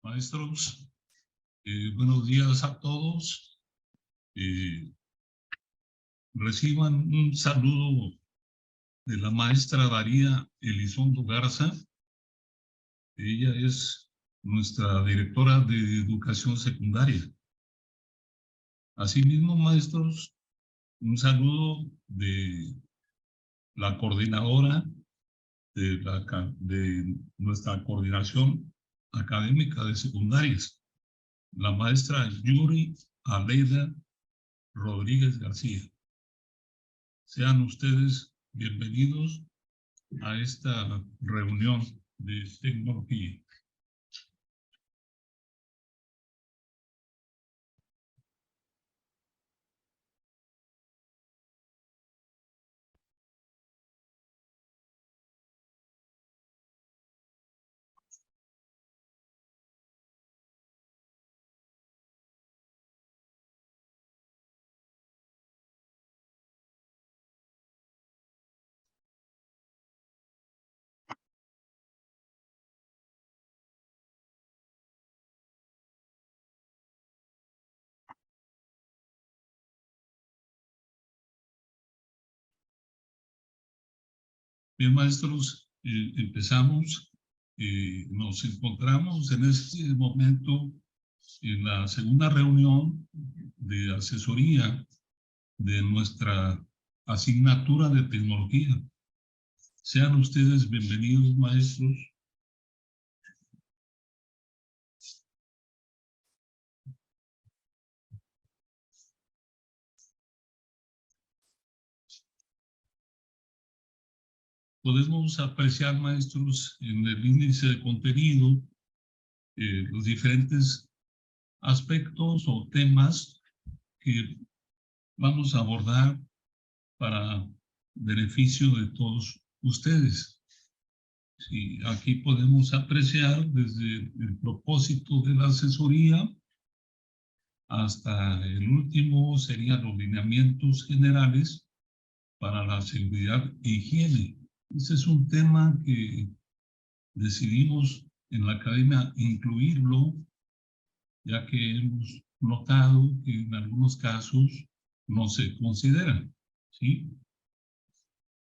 Maestros, buenos días a todos. Reciban un saludo de la maestra Daría Elizondo Garza. Ella es nuestra directora de educación secundaria. Asimismo, maestros, un saludo de la coordinadora de nuestra coordinación académica de secundarias, la maestra Yuri Aleida Rodríguez García. Sean ustedes bienvenidos a esta reunión de tecnología. Bien, maestros, empezamos. Nos encontramos en este momento en la segunda reunión de asesoría de nuestra asignatura de tecnología. Sean ustedes bienvenidos, maestros. Podemos apreciar, maestros, en el índice de contenido los diferentes aspectos o temas que vamos a abordar para beneficio de todos ustedes. Sí, aquí podemos apreciar desde el propósito de la asesoría hasta el último serían los lineamientos generales para la seguridad e higiene. Ese es un tema que decidimos en la academia incluirlo, ya que hemos notado que en algunos casos no se consideran, ¿sí?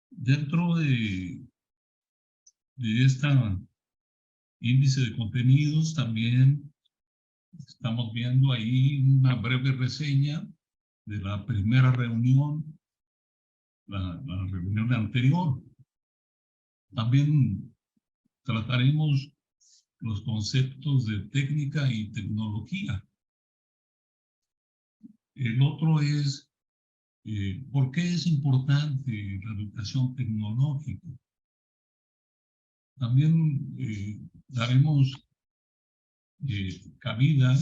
Dentro de este índice de contenidos también estamos viendo ahí una breve reseña de la primera reunión, la reunión anterior. También trataremos los conceptos de técnica y tecnología. El otro es ¿por qué es importante la educación tecnológica? También daremos cabida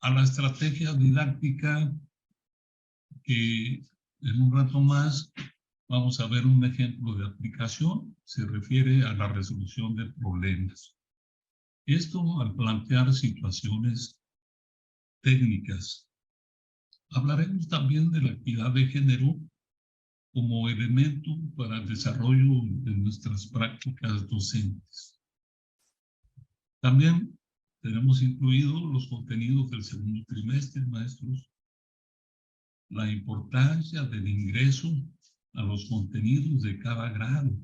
a la estrategia didáctica que en un rato más vamos a ver un ejemplo de aplicación. Se refiere a la resolución de problemas. Esto al plantear situaciones técnicas. Hablaremos también de la equidad de género como elemento para el desarrollo de nuestras prácticas docentes. También tenemos incluidos los contenidos del segundo trimestre, maestros. La importancia del ingreso a los contenidos de cada grado.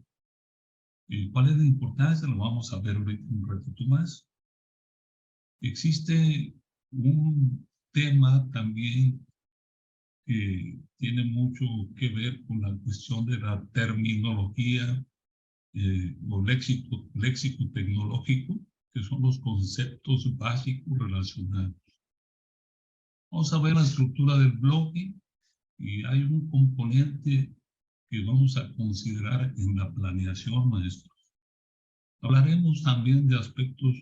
¿Cuál es la importancia? Lo vamos a ver un ratito más. Existe un tema también que tiene mucho que ver con la cuestión de la terminología o léxico tecnológico, que son los conceptos básicos relacionados. Vamos a ver la estructura del bloque y hay un componente que vamos a considerar en la planeación, maestros. Hablaremos también de aspectos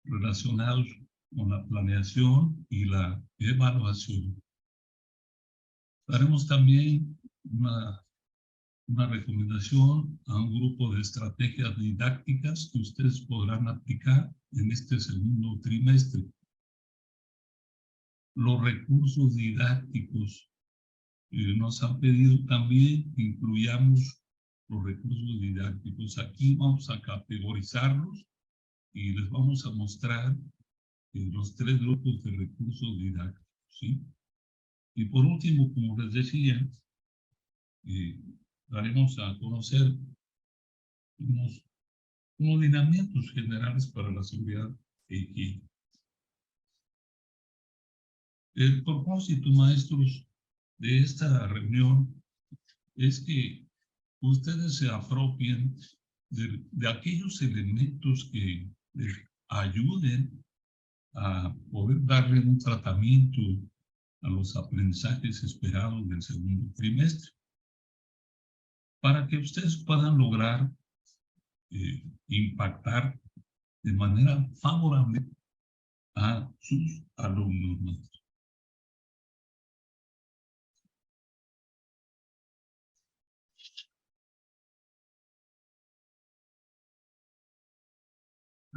relacionados con la planeación y la evaluación. Haremos también una recomendación a un grupo de estrategias didácticas que ustedes podrán aplicar en este segundo trimestre. los recursos didácticos. Nos han pedido también que incluyamos los recursos didácticos. Aquí vamos a categorizarlos y les vamos a mostrar los 3 grupos de recursos didácticos, ¿sí? Y por último, como les decía, daremos a conocer unos lineamientos generales para la seguridad e higiene. El propósito, maestros, de esta reunión es que ustedes se apropien de aquellos elementos que les ayuden a poder darle un tratamiento a los aprendizajes esperados del segundo trimestre, para que ustedes puedan lograr impactar de manera favorable a sus alumnos.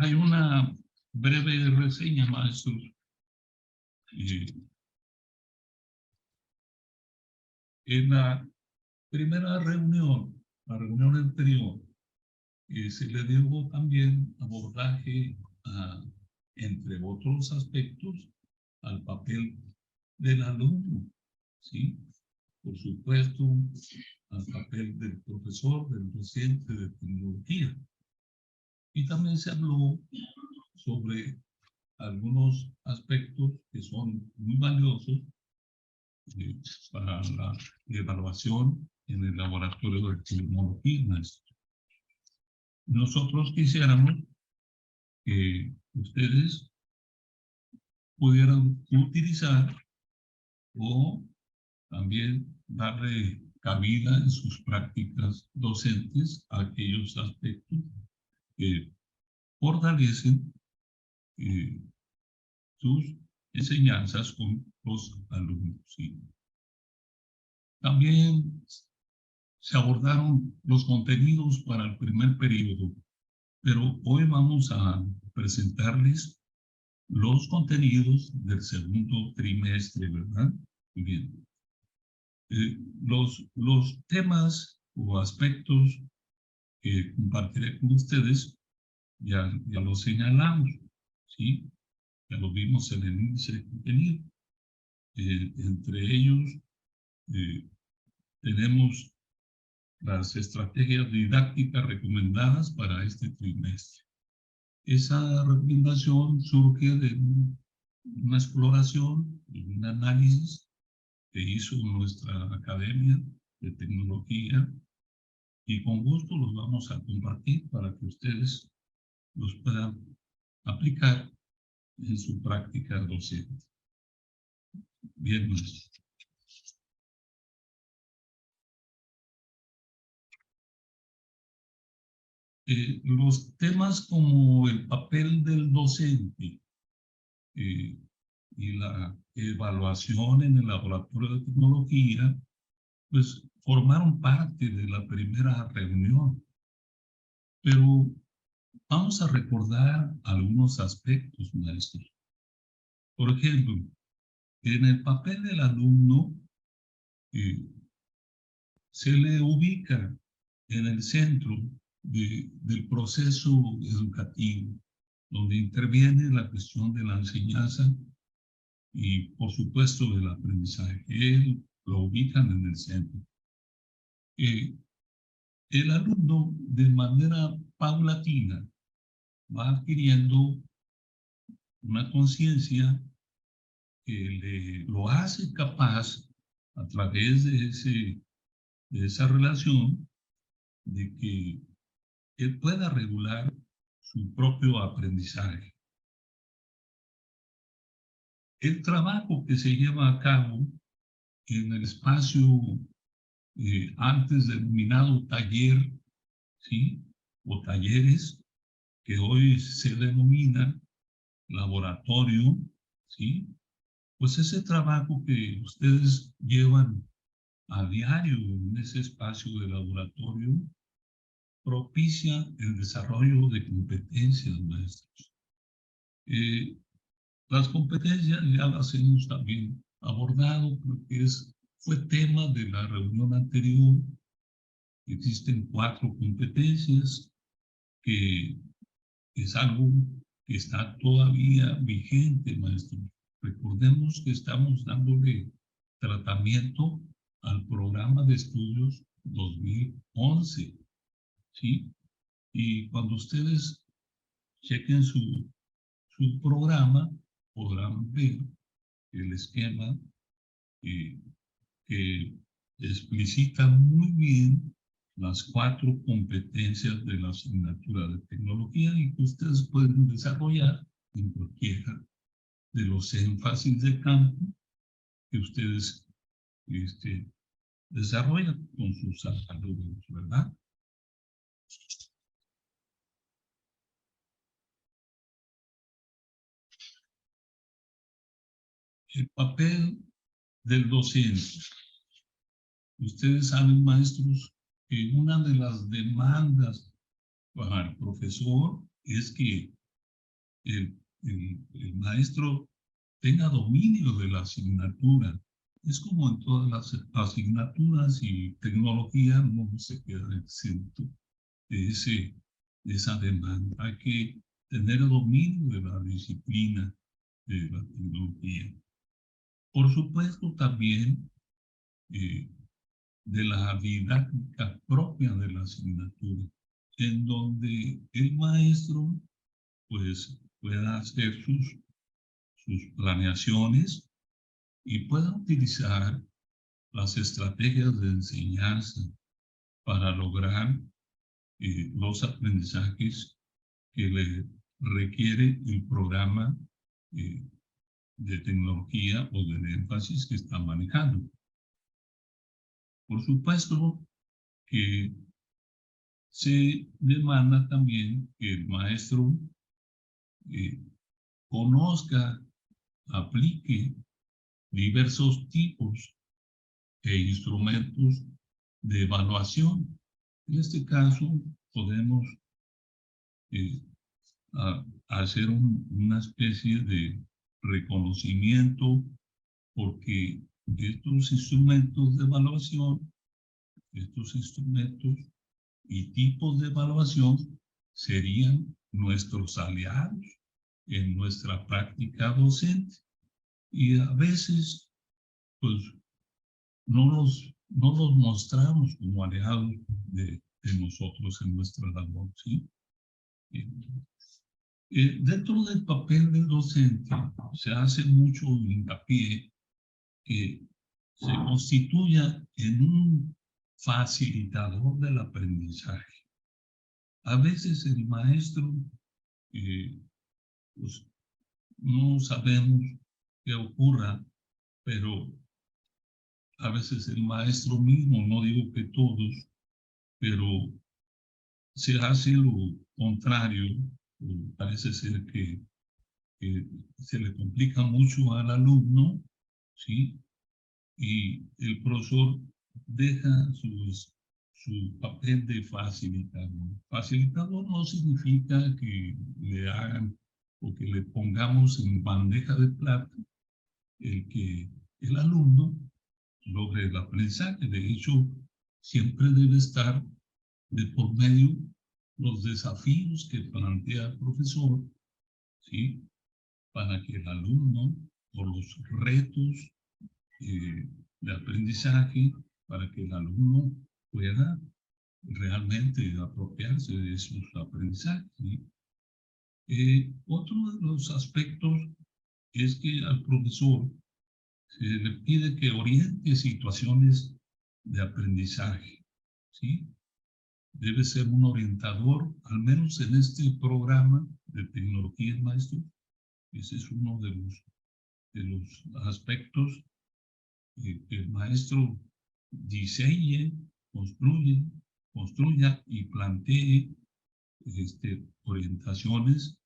Hay una breve reseña, maestros. En la primera reunión, la reunión anterior, se le dio también abordaje entre otros aspectos, al papel del alumno, ¿sí? Por supuesto, al papel del profesor, del docente de tecnología. Y también se habló sobre algunos aspectos que son muy valiosos para la evaluación en el laboratorio de tecnología. Nosotros quisiéramos que ustedes pudieran utilizar o también darle cabida en sus prácticas docentes a aquellos aspectos que fortalecen sus enseñanzas con los alumnos. ¿Sí? También se abordaron los contenidos para el primer periodo, pero hoy vamos a presentarles los contenidos del segundo trimestre, ¿verdad? Muy bien. Los temas o aspectos que compartiré con ustedes ya los señalamos, ¿sí? Ya lo vimos en el índice de contenido. Entre ellos tenemos las estrategias didácticas recomendadas para este trimestre. Esa recomendación surge de una exploración, de un análisis que hizo nuestra Academia de Tecnología, y con gusto los vamos a compartir para que ustedes los puedan aplicar en su práctica docente. Bien, maestro. Los temas como el papel del docente y la evaluación en el laboratorio de tecnología, pues formaron parte de la primera reunión. Pero vamos a recordar algunos aspectos, maestros. Por ejemplo, en el papel del alumno se le ubica en el centro del proceso educativo, donde interviene la cuestión de la enseñanza y, por supuesto, del aprendizaje. Él lo ubican en el centro. El alumno, de manera paulatina, va adquiriendo una conciencia que lo hace capaz, a través de esa relación, de que él pueda regular su propio aprendizaje. El trabajo que se lleva a cabo en el espacio antes denominado taller, ¿sí? O talleres, que hoy se denomina laboratorio, ¿sí? Pues ese trabajo que ustedes llevan a diario en ese espacio de laboratorio propicia el desarrollo de competencias, maestros. Las competencias ya las hemos también abordado, porque fue tema de la reunión anterior. Existen 4 competencias, que es algo que está todavía vigente, maestro. Recordemos que estamos dándole tratamiento al programa de estudios 2011, ¿sí? Y cuando ustedes chequen su programa, podrán ver el esquema que explicita muy bien las 4 competencias de la asignatura de tecnología y que ustedes pueden desarrollar en cualquiera de los énfasis de campo que ustedes desarrollan con sus alumnos, ¿verdad? El papel del docente. Ustedes saben, maestros, que una de las demandas para el profesor es que el maestro tenga dominio de la asignatura. Es como en todas las asignaturas, y tecnología no se queda exento de esa demanda. Hay que tener dominio de la disciplina de la tecnología. Por supuesto, también de la didáctica propia de la asignatura, en donde el maestro pues pueda hacer sus planeaciones y pueda utilizar las estrategias de enseñanza para lograr los aprendizajes que le requiere el programa de tecnología o de énfasis que está manejando. Por supuesto que se demanda también que el maestro conozca, aplique diversos tipos e instrumentos de evaluación. En este caso, podemos hacer una especie de reconocimiento, porque estos instrumentos de evaluación, estos instrumentos y tipos de evaluación serían nuestros aliados en nuestra práctica docente. Y a veces, pues, no los mostramos como aliados de nosotros en nuestra labor, ¿sí? Dentro del papel del docente se hace mucho hincapié que se constituya en un facilitador del aprendizaje. A veces el maestro, pues, no sabemos qué ocurra, pero a veces el maestro mismo, no digo que todos, pero se hace lo contrario. Parece ser que se le complica mucho al alumno, ¿sí? Y el profesor deja su papel de facilitador. Facilitador no significa que le hagan o que le pongamos en bandeja de plata el que el alumno logre el aprendizaje. De hecho, siempre debe estar de por medio los desafíos que plantea el profesor, ¿sí? Para que el alumno, o los retos de aprendizaje, para que el alumno pueda realmente apropiarse de sus aprendizajes, ¿sí? Otro de los aspectos es que al profesor se le pide que oriente situaciones de aprendizaje, ¿sí? Debe ser un orientador, al menos en este programa de tecnología, maestro. Ese es uno de los aspectos que el maestro diseñe, construya y plantee orientaciones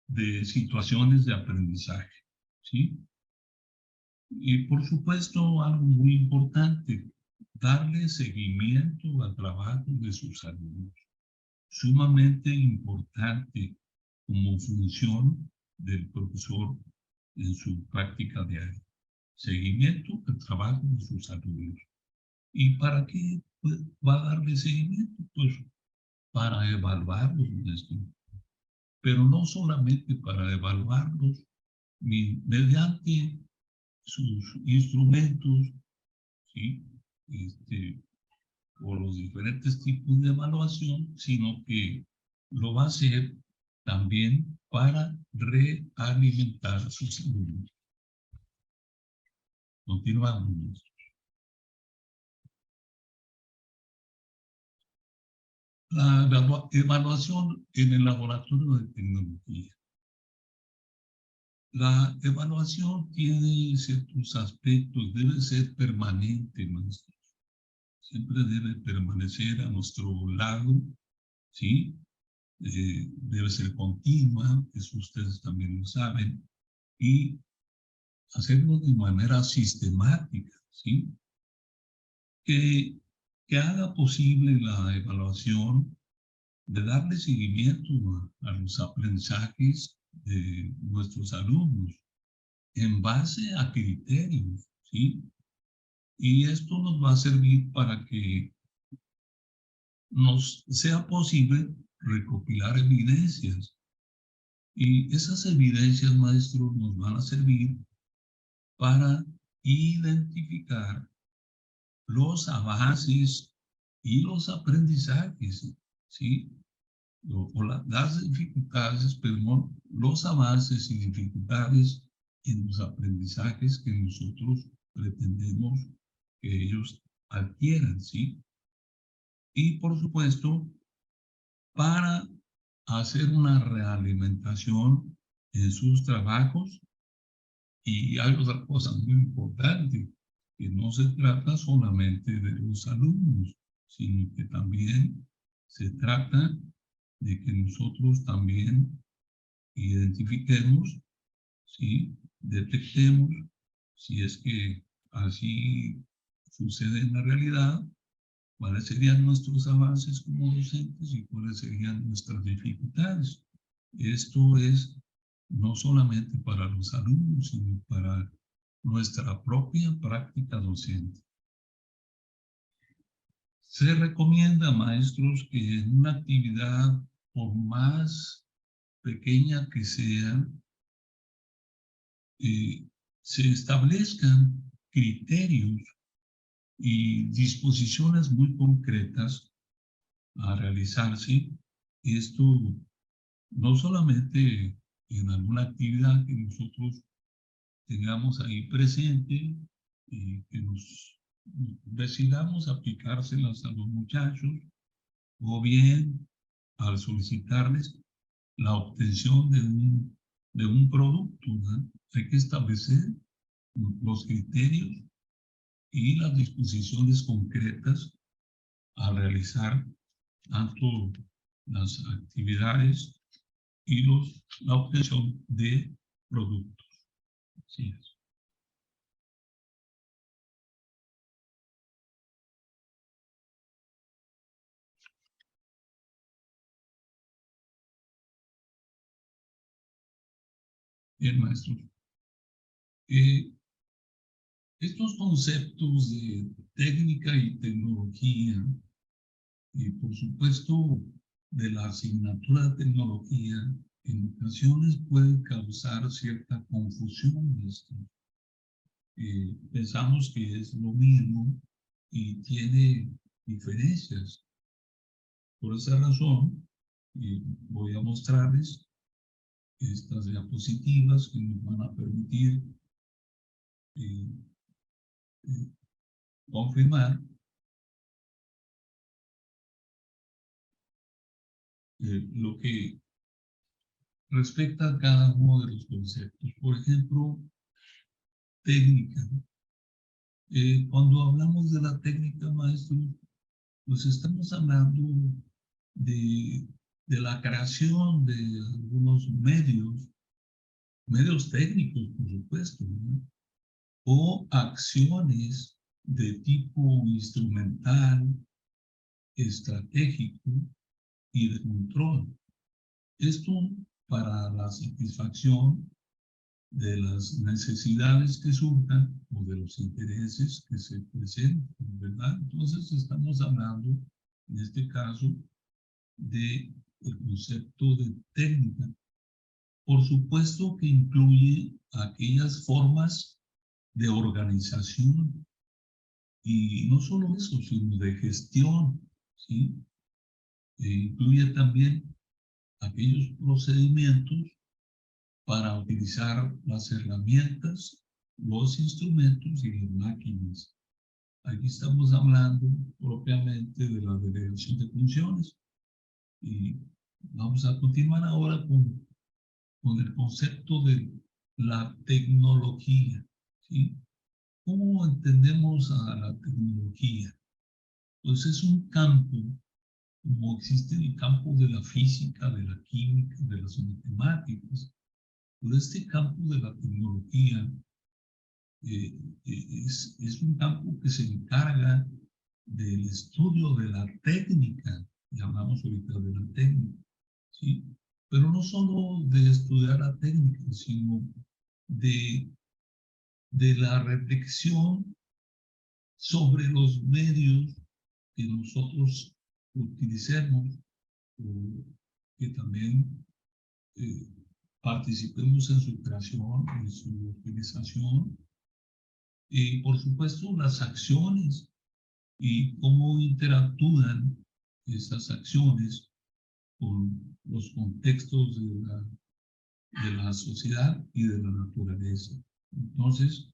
de situaciones de aprendizaje, ¿sí? Y por supuesto, algo muy importante, darle seguimiento al trabajo de sus alumnos. Sumamente importante como función del profesor en su práctica diaria. Seguimiento del trabajo de sus alumnos. ¿Y para qué va a darle seguimiento? Pues para evaluarlos, maestro. Pero no solamente para evaluarlos, mediante sus instrumentos, ¿sí? O los diferentes tipos de evaluación, sino que lo va a hacer también para realimentar sus alumnos. Continuamos. La evaluación en el laboratorio de tecnología. La evaluación tiene ciertos aspectos, debe ser permanente, maestro. Siempre debe permanecer a nuestro lado, ¿sí? Debe ser continua, eso ustedes también lo saben, y hacerlo de manera sistemática, ¿sí? Que haga posible la evaluación de darle seguimiento a los aprendizajes de nuestros alumnos en base a criterios, ¿sí? Y esto nos va a servir para que nos sea posible recopilar evidencias. Y esas evidencias, maestros, nos van a servir para identificar los avances y los aprendizajes, ¿sí? Las dificultades, pero no los avances y dificultades en los aprendizajes que nosotros pretendemos que ellos adquieran, ¿sí? Y por supuesto, para hacer una realimentación en sus trabajos. Y hay otra cosa muy importante, que no se trata solamente de los alumnos, sino que también se trata de que nosotros también identifiquemos, ¿sí? Detectemos si es que así sucede en la realidad, cuáles serían nuestros avances como docentes y cuáles serían nuestras dificultades. Esto es no solamente para los alumnos, sino para nuestra propia práctica docente. Se recomienda, maestros, que en una actividad, por más pequeña que sea, se establezcan criterios y disposiciones muy concretas a realizarse. Esto no solamente en alguna actividad que nosotros tengamos ahí presente y que nos decidamos aplicárselas a los muchachos, o bien al solicitarles la obtención de un producto, ¿no? Hay que establecer los criterios y las disposiciones concretas a realizar tanto las actividades y la obtención de productos. Así es. Bien, maestro. Estos conceptos de técnica y tecnología, y por supuesto de la asignatura de tecnología, en ocasiones puede causar cierta confusión. Pensamos que es lo mismo y tiene diferencias. Por esa razón, voy a mostrarles estas diapositivas que nos van a permitir confirmar lo que respecta a cada uno de los conceptos. Por ejemplo, técnica. Cuando hablamos de la técnica, maestro, pues estamos hablando de la creación de algunos medios técnicos, por supuesto, ¿no? O acciones de tipo instrumental, estratégico y de control. Esto para la satisfacción de las necesidades que surjan o de los intereses que se presenten, ¿verdad? Entonces estamos hablando, en este caso, del concepto de técnica. Por supuesto que incluye aquellas formas de organización y no solo eso, sino de gestión, ¿sí? Incluye también aquellos procedimientos para utilizar las herramientas, los instrumentos y las máquinas. Aquí estamos hablando propiamente de la delegación de funciones y vamos a continuar ahora con el concepto de la tecnología, ¿sí? ¿Cómo entendemos a la tecnología? Pues es un campo, como existe el campo de la física, de la química, de las matemáticas, pero este campo de la tecnología es un campo que se encarga del estudio de la técnica, llamamos ahorita de la técnica, ¿sí? Pero no solo de estudiar la técnica, sino de la reflexión sobre los medios que nosotros utilicemos o que también participemos en su creación, en su utilización y por supuesto las acciones y cómo interactúan esas acciones con los contextos de la sociedad y de la naturaleza. Entonces,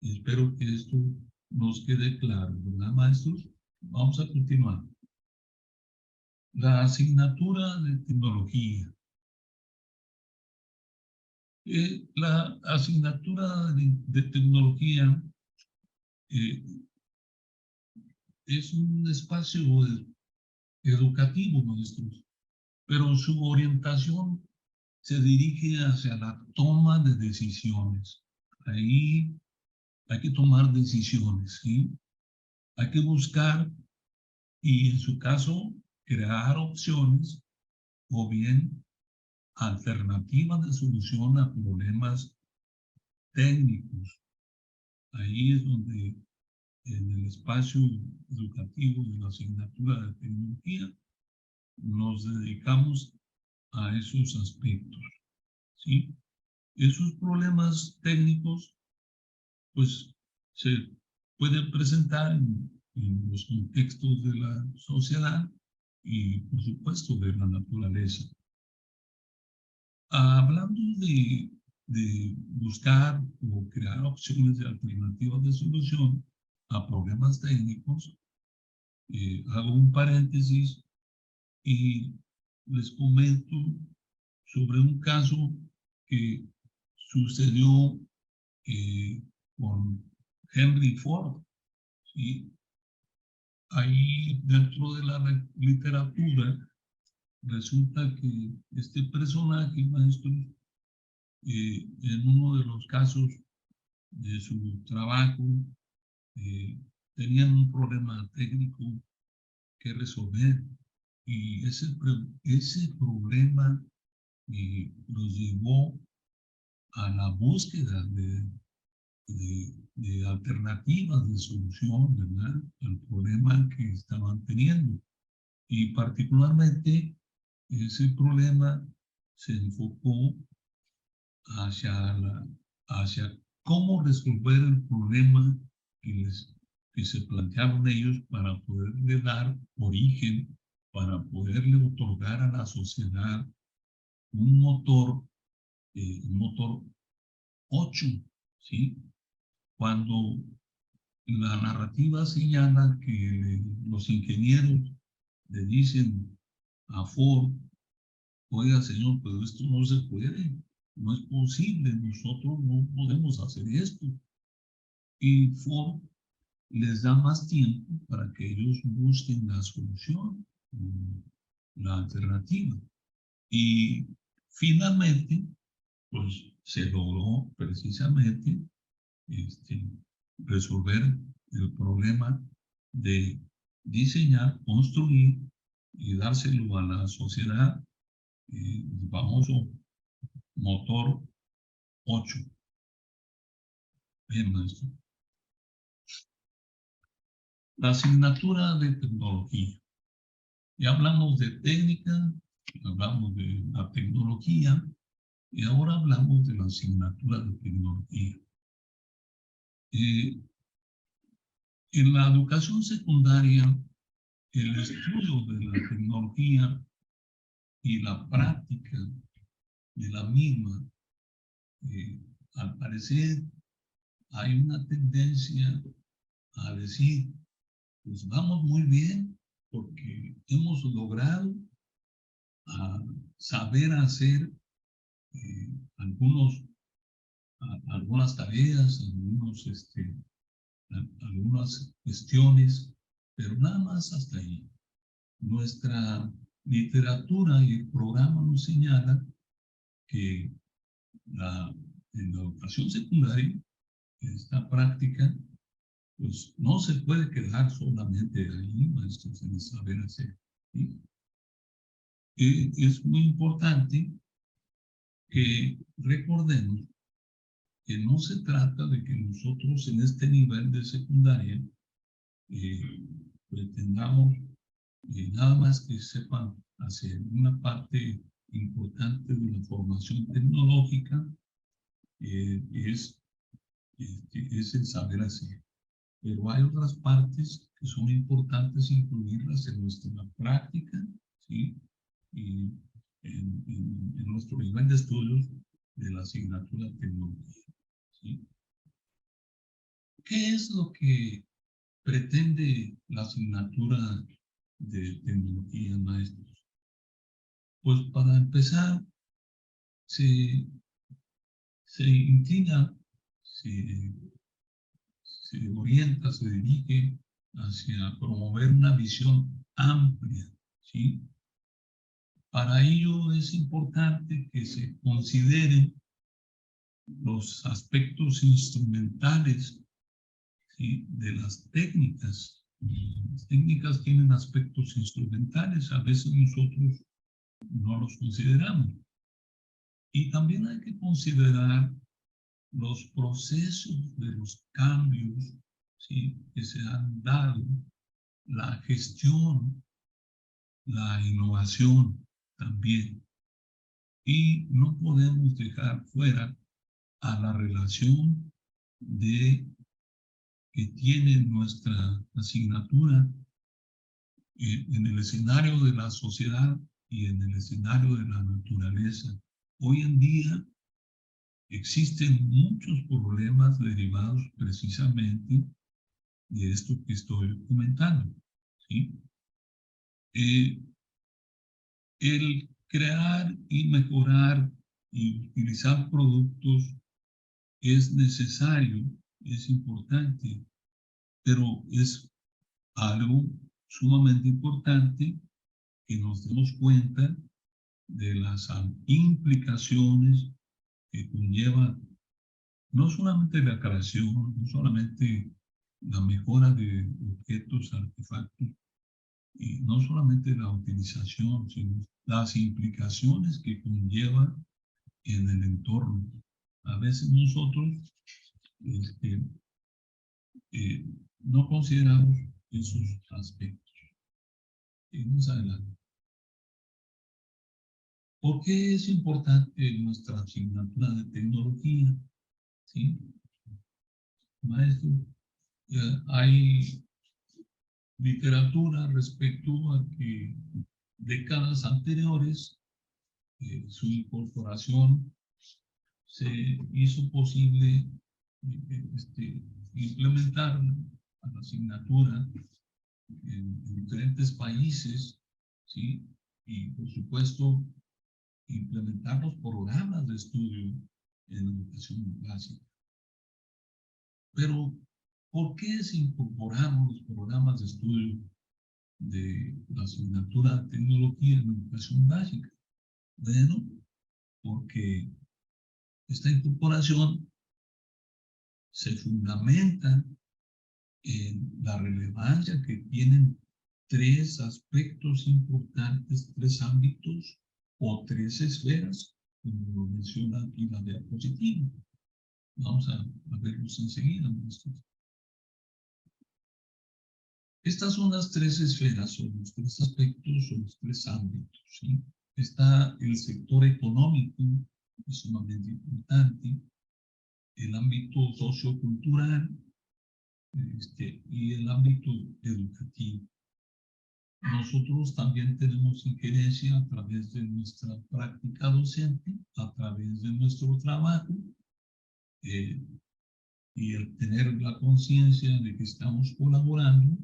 espero que esto nos quede claro, ¿verdad, maestros? Vamos a continuar. La asignatura de tecnología. La asignatura de tecnología es un espacio educativo, maestros, pero su orientación se dirige hacia la toma de decisiones. Ahí hay que tomar decisiones, ¿sí? Hay que buscar y en su caso crear opciones o bien alternativas de solución a problemas técnicos. Ahí es donde en el espacio educativo de la asignatura de tecnología nos dedicamos a esos aspectos, ¿sí? Esos problemas técnicos pues se pueden presentar en los contextos de la sociedad y por supuesto de la naturaleza. Hablando de buscar o crear opciones de alternativas de solución a problemas técnicos, hago un paréntesis y les comento sobre un caso que sucedió con Henry Ford. ¿Sí? Ahí dentro de la literatura resulta que este personaje, maestro, en uno de los casos de su trabajo, tenían un problema técnico que resolver y ese problema los llevó a la búsqueda de alternativas de solución, ¿verdad?, al problema que estaban teniendo. Y particularmente ese problema se enfocó hacia cómo resolver el problema que se plantearon ellos para poderle dar origen, para poderle otorgar a la sociedad un motor 8, ¿sí? Cuando la narrativa señala que los ingenieros le dicen a Ford, oiga señor, pero esto no se puede, no es posible, nosotros no podemos hacer esto. Y Ford les da más tiempo para que ellos busquen la solución, la alternativa. Y finalmente, pues se logró precisamente resolver el problema de diseñar, construir y dárselo a la sociedad el famoso motor 8. Bien, maestro. La asignatura de tecnología. Ya hablamos de técnica, hablamos de la tecnología, y ahora hablamos de la asignatura de tecnología. En la educación secundaria, el estudio de la tecnología y la práctica de la misma, al parecer hay una tendencia a decir, pues vamos muy bien porque hemos logrado saber hacer algunas tareas, algunas cuestiones, pero nada más hasta ahí. Nuestra literatura y el programa nos señala que en la educación secundaria, esta práctica, pues no se puede quedar solamente ahí, maestros, en el saber hacer. ¿Sí? Es muy importante que recordemos que no se trata de que nosotros en este nivel de secundaria pretendamos nada más que sepan hacer. Una parte importante de la formación tecnológica es el saber hacer. Pero hay otras partes que son importantes incluirlas en nuestra práctica, ¿sí? Y en nuestro nivel de estudios de la asignatura de tecnología, ¿sí? ¿Qué es lo que pretende la asignatura de tecnología, maestros? Pues para empezar, se inclina, se orienta, se dirige hacia promover una visión amplia, ¿sí? Para ello es importante que se consideren los aspectos instrumentales, ¿sí?, de las técnicas. Las técnicas tienen aspectos instrumentales, a veces nosotros no los consideramos. Y también hay que considerar los procesos de los cambios, ¿sí?, que se han dado, la gestión, la innovación también. Y no podemos dejar fuera a la relación que tiene nuestra asignatura en el escenario de la sociedad y en el escenario de la naturaleza. Hoy en día existen muchos problemas derivados precisamente de esto que estoy comentando, ¿sí? El crear y mejorar y utilizar productos es necesario, es importante, pero es algo sumamente importante que nos demos cuenta de las implicaciones que conlleva no solamente la creación, no solamente la mejora de objetos, artefactos, y no solamente la utilización, sino las implicaciones que conlleva en el entorno. A veces nosotros no consideramos esos aspectos. Seguimos adelante. ¿Por qué es importante nuestra asignatura de tecnología? ¿Sí? Maestro, hay literatura respecto a que décadas anteriores su incorporación se hizo posible implementar a la asignatura en diferentes países, ¿sí? Y por supuesto implementar los programas de estudio en educación básica. Pero, ¿por qué se incorporamos los programas de estudio de la asignatura de tecnología en educación básica? Bueno, porque esta incorporación se fundamenta en la relevancia que tienen tres aspectos importantes, tres ámbitos o 3 esferas, como lo menciona aquí la diapositiva. Vamos a verlos enseguida. Estas son las 3 esferas, o los 3 aspectos, o los 3 ámbitos, ¿sí? Está el sector económico, es sumamente importante, el ámbito sociocultural, y el ámbito educativo. Nosotros también tenemos injerencia a través de nuestra práctica docente, a través de nuestro trabajo, y el tener la conciencia de que estamos colaborando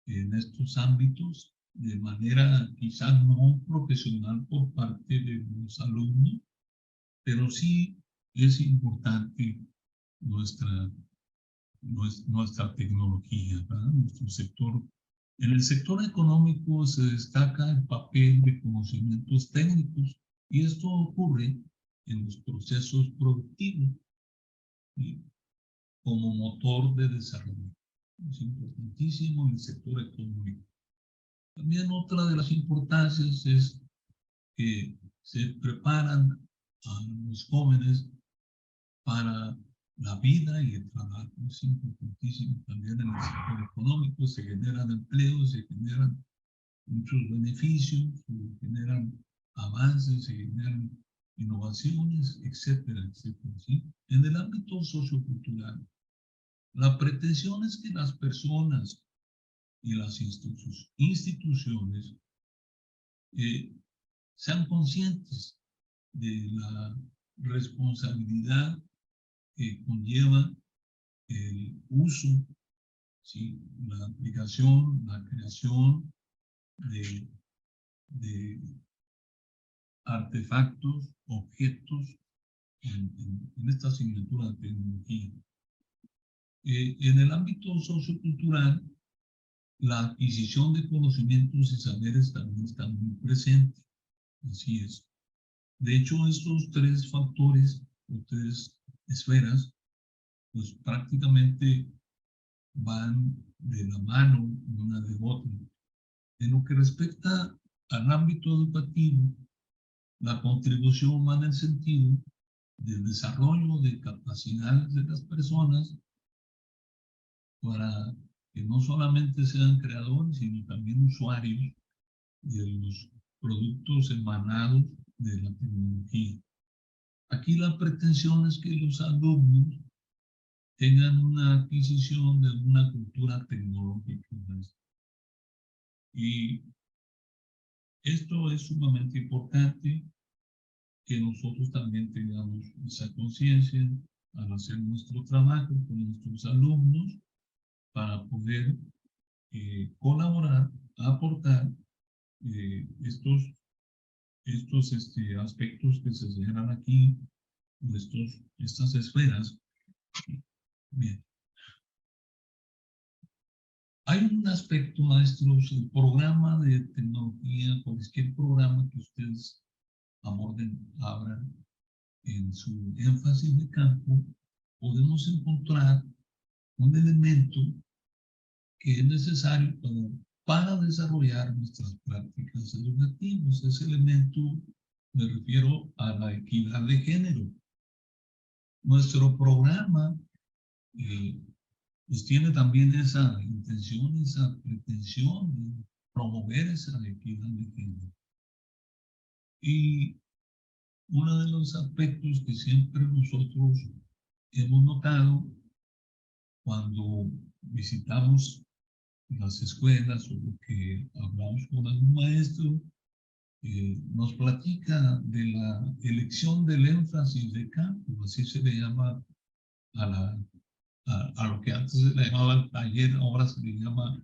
en estos ámbitos de manera quizás no profesional por parte de los alumnos, pero sí es importante nuestra tecnología, ¿verdad? Nuestro sector. En el sector económico se destaca el papel de conocimientos técnicos y esto ocurre en los procesos productivos, ¿sí? Como motor de desarrollo. Es importantísimo en el sector económico. También otra de las importancias es que se preparan a los jóvenes para la vida y el trabajo. Es importantísimo también en el sector económico. Se generan empleos, se generan muchos beneficios, se generan avances, se generan innovaciones, etcétera, etcétera, ¿sí? En el ámbito sociocultural, la pretensión es que las personas y las instituciones sean conscientes de la responsabilidad que conlleva el uso, ¿sí? La aplicación, la creación de artefactos, objetos en esta asignatura de tecnología. En el ámbito sociocultural, la adquisición de conocimientos y saberes también está muy presente. Así es. De hecho, estos 3 factores o 3 esferas, pues prácticamente van de la mano una de otra. En lo que respecta al ámbito educativo, la contribución va en el sentido del desarrollo de capacidades de las personas para que no solamente sean creadores, sino también usuarios de los productos emanados de la tecnología. Aquí la pretensión es que los alumnos tengan una adquisición de una cultura tecnológica. Y esto es sumamente importante, que nosotros también tengamos esa conciencia al hacer nuestro trabajo con nuestros alumnos para poder colaborar, aportar estos aspectos que se señalan aquí, estas esferas. Bien. Hay un aspecto, maestros, el programa de tecnología, cualquier programa que ustedes aborden, abran en su énfasis de campo, podemos encontrar un elemento que es necesario para desarrollar nuestras prácticas educativas. Ese elemento me refiero a la equidad de género. Nuestro programa pues tiene también esa intención, esa pretensión de promover esa equidad de género. Y uno de los aspectos que siempre nosotros hemos notado cuando visitamos las escuelas o lo que hablamos con algún maestro, nos platica de la elección del énfasis de campo, así se le llama a lo que antes se le llamaba el taller, ahora se le llama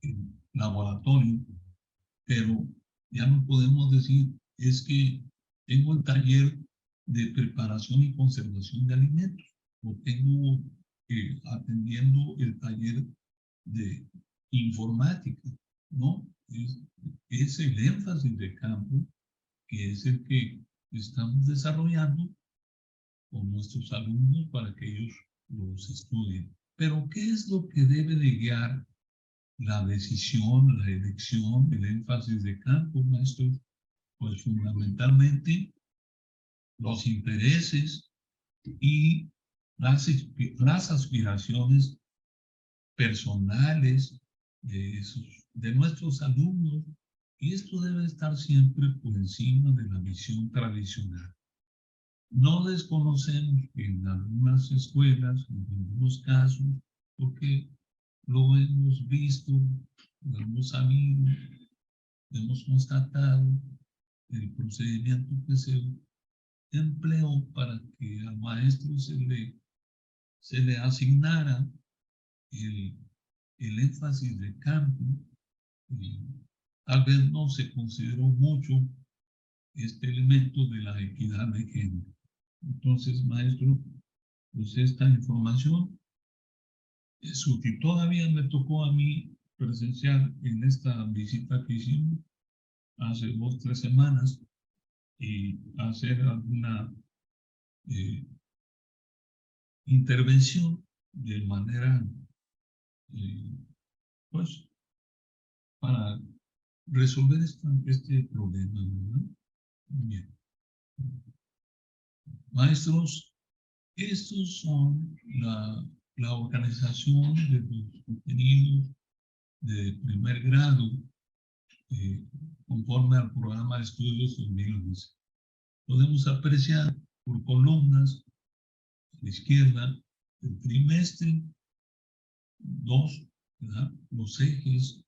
el laboratorio, pero ya no podemos decir, es que tengo el taller de preparación y conservación de alimentos, o tengo atendiendo el taller de informática, ¿no? Es el énfasis de campo que es el que estamos desarrollando con nuestros alumnos para que ellos los estudien. Pero, ¿qué es lo que debe de guiar la decisión, la elección, el énfasis de campo, maestro? Pues fundamentalmente los intereses y las aspiraciones personales de nuestros alumnos, y esto debe estar siempre por encima de la visión tradicional. No desconocemos que en algunas escuelas, en algunos casos, porque lo hemos visto, lo hemos sabido, hemos constatado el procedimiento que se empleó para que al maestro se le asignara el énfasis de campo. Tal vez no se consideró mucho este elemento de la equidad de género. Entonces, maestro, pues esta información es útil. Todavía me tocó a mí presenciar en esta visita que hicimos hace 2 o 3 semanas y hacer alguna intervención de manera, pues, para resolver este problema, ¿verdad? Bien. Maestros, estos son la organización de los contenidos de primer grado conforme al programa de estudios 2011. Podemos apreciar por columnas a la izquierda el trimestre 2, ¿verdad? Los ejes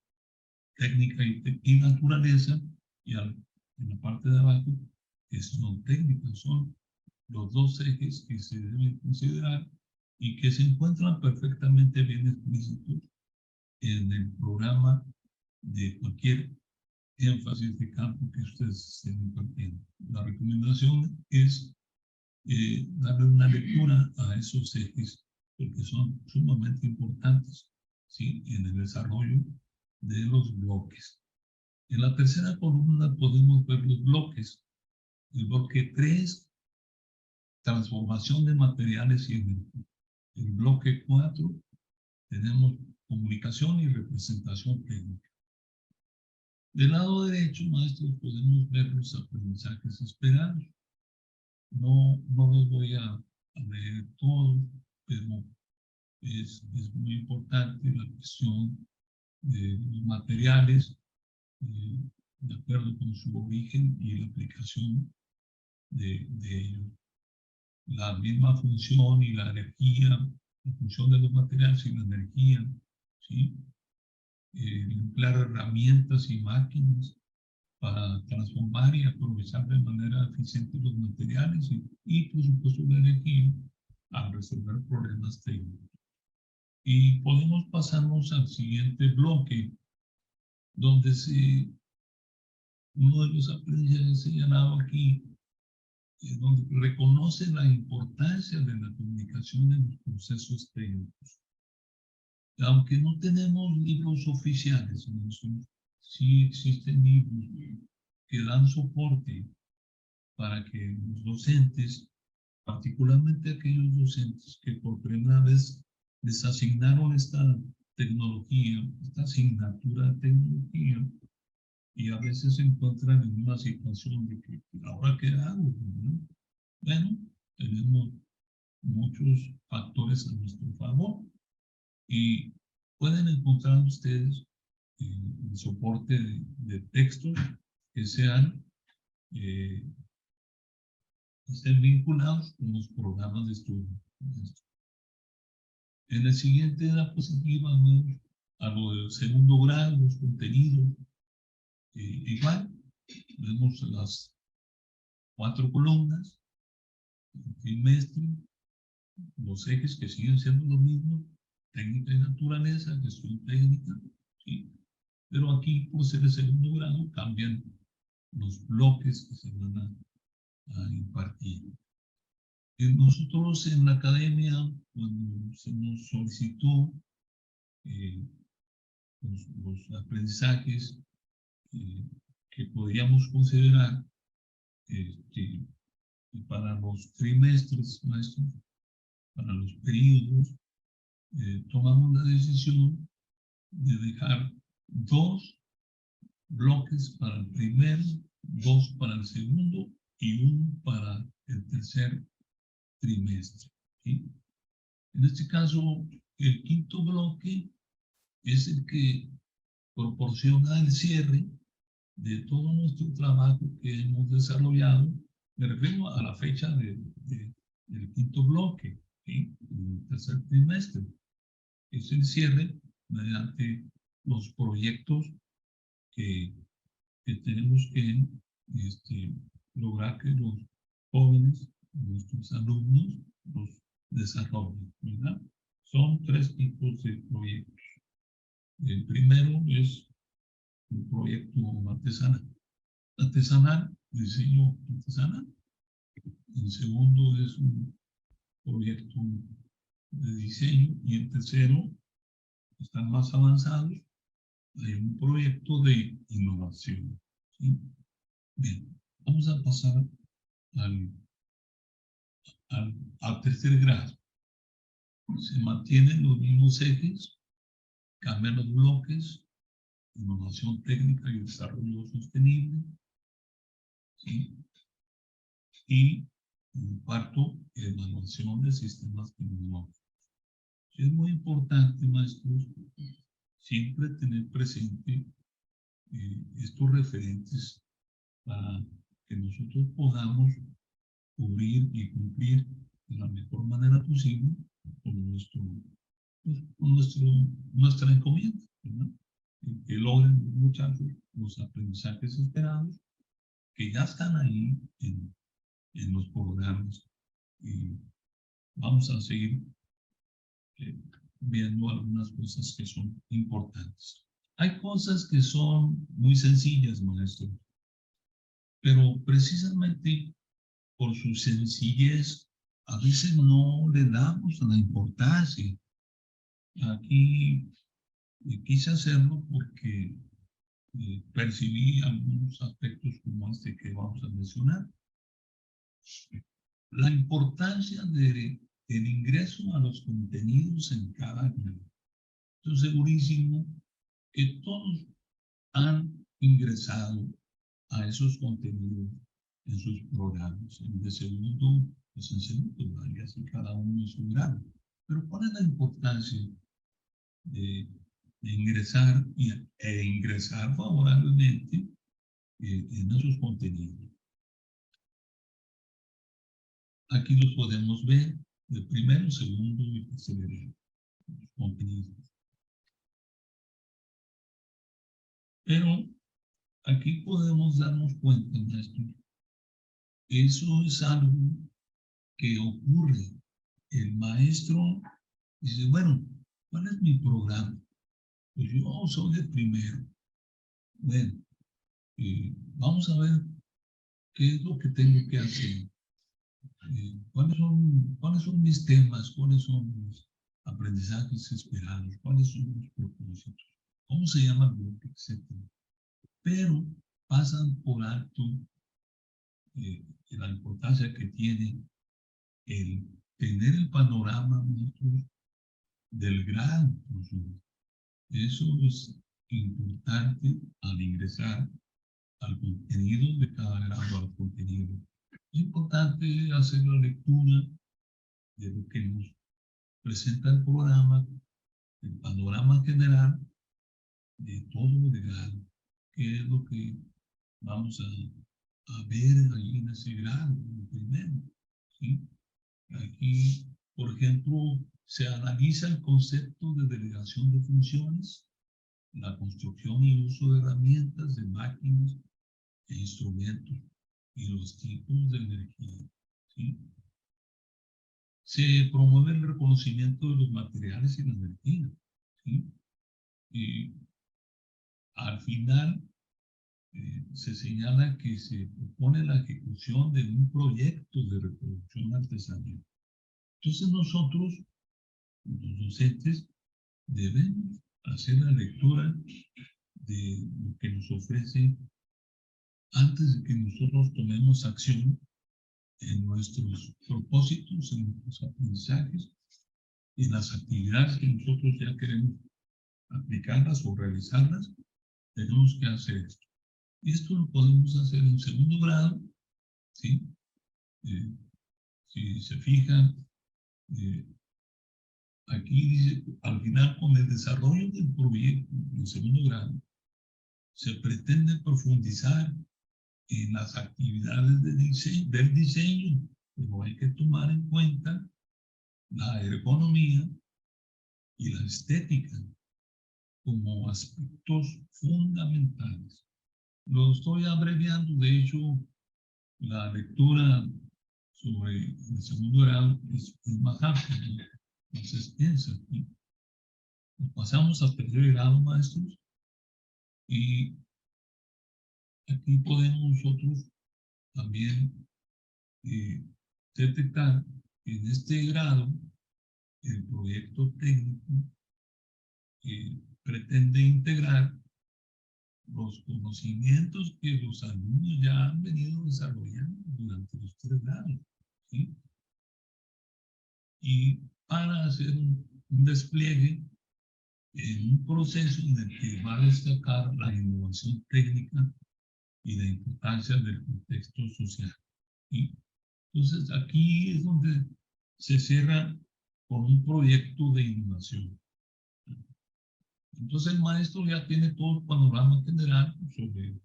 técnica y naturaleza, y en la parte de abajo es no técnica. Son los 2 ejes que se deben considerar y que se encuentran perfectamente bien explícitos en el programa de cualquier énfasis de campo que ustedes estén impartiendo. La recomendación es darle una lectura a esos ejes porque son sumamente importantes, ¿sí?, en el desarrollo de los bloques. En la tercera columna podemos ver los bloques. El bloque 3, transformación de materiales y energía. El bloque 4, tenemos comunicación y representación técnica. Del lado derecho, maestros, podemos ver los aprendizajes esperados. No los voy a leer todos, pero es muy importante la cuestión de los materiales, de acuerdo con su origen y la aplicación de ellos. La misma función y la energía, la función de los materiales y la energía, ¿sí? Emplear herramientas y máquinas para transformar y aprovechar de manera eficiente los materiales y por supuesto la energía a resolver problemas técnicos. Y podemos pasarnos al siguiente bloque, donde uno de los aprendizajes señalado aquí, donde reconoce la importancia de la comunicación en los procesos técnicos. Aunque no tenemos libros oficiales, sí existen libros que dan soporte para que los docentes, particularmente aquellos docentes que por primera vez les asignaron esta tecnología, esta asignatura de tecnología, y a veces se encuentran en una situación de que ahora qué hago, ¿no? Bueno, tenemos muchos factores a nuestro favor y pueden encontrar ustedes el soporte de textos que estén vinculados con los programas de estudio. En el siguiente diapositiva vamos a lo del segundo grado, los contenidos. Igual, vemos las 4 columnas, el trimestre, los ejes que siguen siendo los mismos, técnica y naturaleza, gestión técnica, ¿sí? Pero aquí, por ser el segundo grado, cambian los bloques que se van a impartir. Nosotros en la academia, cuando se nos solicitó los aprendizajes que podíamos considerar para los trimestres, maestros, para los periodos, tomamos la decisión de dejar 2 bloques para el primer 2 para el segundo y 1 para el tercer trimestre. ¿Sí? En este caso, el quinto bloque es el que proporciona el cierre de todo nuestro trabajo que hemos desarrollado. Me refiero a la fecha del quinto bloque, ¿sí? El tercer trimestre. Es el cierre mediante los proyectos que tenemos que lograr que los jóvenes, nuestros alumnos, los desarrollen, ¿verdad? Son 3 tipos de proyectos. El primero es un proyecto artesanal, diseño artesanal. El segundo es un proyecto de diseño y el tercero, están más avanzados, hay un proyecto de innovación. ¿Sí? Bien, vamos a pasar al tercer grado. Se mantienen los mismos ejes, cambian los bloques, innovación técnica y desarrollo sostenible, ¿sí? Y en cuarto, evaluación de sistemas tecnológicos. Es muy importante, maestros, siempre tener presente estos referentes para que nosotros podamos cubrir y cumplir de la mejor manera posible con nuestra encomienda, ¿verdad? Que logren los muchachos los aprendizajes esperados, que ya están ahí en los programas. Y vamos a seguir viendo algunas cosas que son importantes. Hay cosas que son muy sencillas, maestro, pero precisamente por su sencillez, a veces no le damos la importancia. Aquí quise hacerlo porque percibí algunos aspectos como este que vamos a mencionar. La importancia del ingreso a los contenidos en cada grado. Estoy segurísimo que todos han ingresado a esos contenidos en sus programas. En el segundo, pues en segundo, y así cada uno en su grado. Pero ¿cuál es la importancia de ingresar e ingresar favorablemente en esos contenidos? Aquí los podemos ver de primero, segundo y tercer grado, los contenidos. Pero aquí podemos darnos cuenta, maestro, eso es algo que ocurre. El maestro dice, bueno, ¿cuál es mi programa? Pues yo soy el primero. Bueno, vamos a ver qué es lo que tengo que hacer. ¿Cuáles son mis temas? ¿Cuáles son mis aprendizajes esperados? ¿Cuáles son los propósitos? ¿Cómo se llama el bloque? Etcétera. Pero pasan por alto la importancia que tiene el tener el panorama del gran consumo. Eso es importante al ingresar al contenido de cada grado, al contenido. Es importante hacer la lectura de lo que nos presenta el programa, el panorama general de todo el grado, qué es lo que vamos a ver ahí en ese grado, en el primero. ¿Sí? Aquí, por ejemplo, se analiza el concepto de delegación de funciones, la construcción y uso de herramientas, de máquinas e instrumentos y los tipos de energía. ¿Sí? Se promueve el reconocimiento de los materiales y la energía. ¿Sí? Y al final se señala que se propone la ejecución de un proyecto de reproducción artesanal. Entonces nosotros, los docentes, debemos hacer la lectura de lo que nos ofrece antes de que nosotros tomemos acción en nuestros propósitos, en nuestros aprendizajes, en las actividades que nosotros ya queremos aplicarlas o realizarlas. Tenemos que hacer esto. Y esto lo podemos hacer en segundo grado, ¿sí? Si se fijan, aquí dice, al final, con el desarrollo del proyecto en segundo grado, se pretende profundizar en las actividades del diseño, pero hay que tomar en cuenta la ergonomía y la estética como aspectos fundamentales. Lo estoy abreviando, de hecho, la lectura sobre el segundo grado es más amplia, más extensa. ¿Sí? Nos pasamos a tercer grado, maestros, y aquí podemos nosotros también detectar que en este grado el proyecto técnico pretende integrar los conocimientos que los alumnos ya han venido desarrollando durante los 3 grados, ¿sí? Y para hacer un despliegue en un proceso en el que va a destacar la innovación técnica y la importancia del contexto social, ¿sí? Entonces, aquí es donde se cierra con un proyecto de innovación. Entonces, el maestro ya tiene todo el panorama general sobre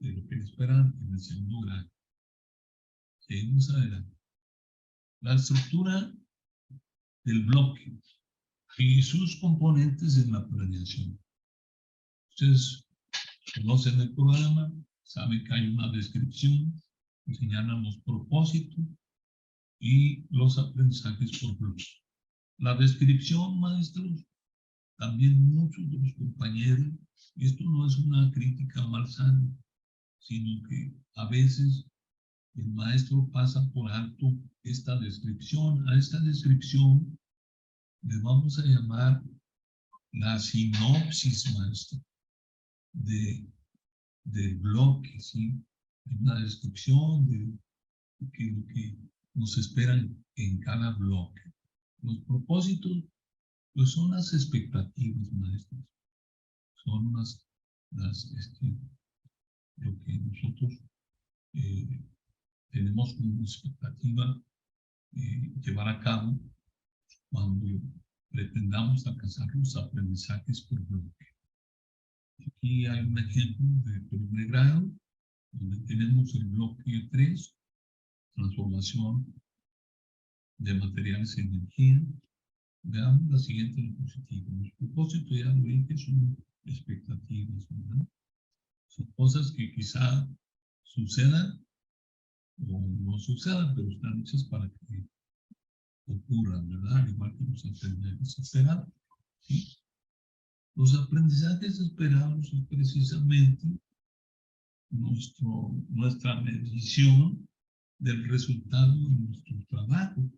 lo que esperan en el segundo grado. Seguimos adelante. La estructura del bloque y sus componentes en la planeación. Ustedes conocen el programa, saben que hay una descripción, que señalan los propósitos y los aprendizajes por bloque. La descripción, maestros, también muchos de los compañeros, y esto no es una crítica malsana, sino que a veces el maestro pasa por alto esta descripción. A esta descripción le vamos a llamar la sinopsis, maestro, del bloque, ¿sí? Una descripción de lo que nos esperan en cada bloque. Los propósitos, pues son las expectativas, maestros. Son lo que nosotros tenemos como expectativa llevar a cabo cuando pretendamos alcanzar los aprendizajes por bloque. Aquí hay un ejemplo de primer grado, donde tenemos el bloque 3, transformación de materiales en energía. Veamos la siguiente diapositiva. Los propósitos ya lo dije, son expectativas, ¿verdad? Son cosas que quizá sucedan o no sucedan, pero están hechas para que ocurran, ¿verdad? Al igual que los aprendizajes esperados, ¿sí? Los aprendizajes esperados es precisamente nuestra medición del resultado de nuestro trabajo.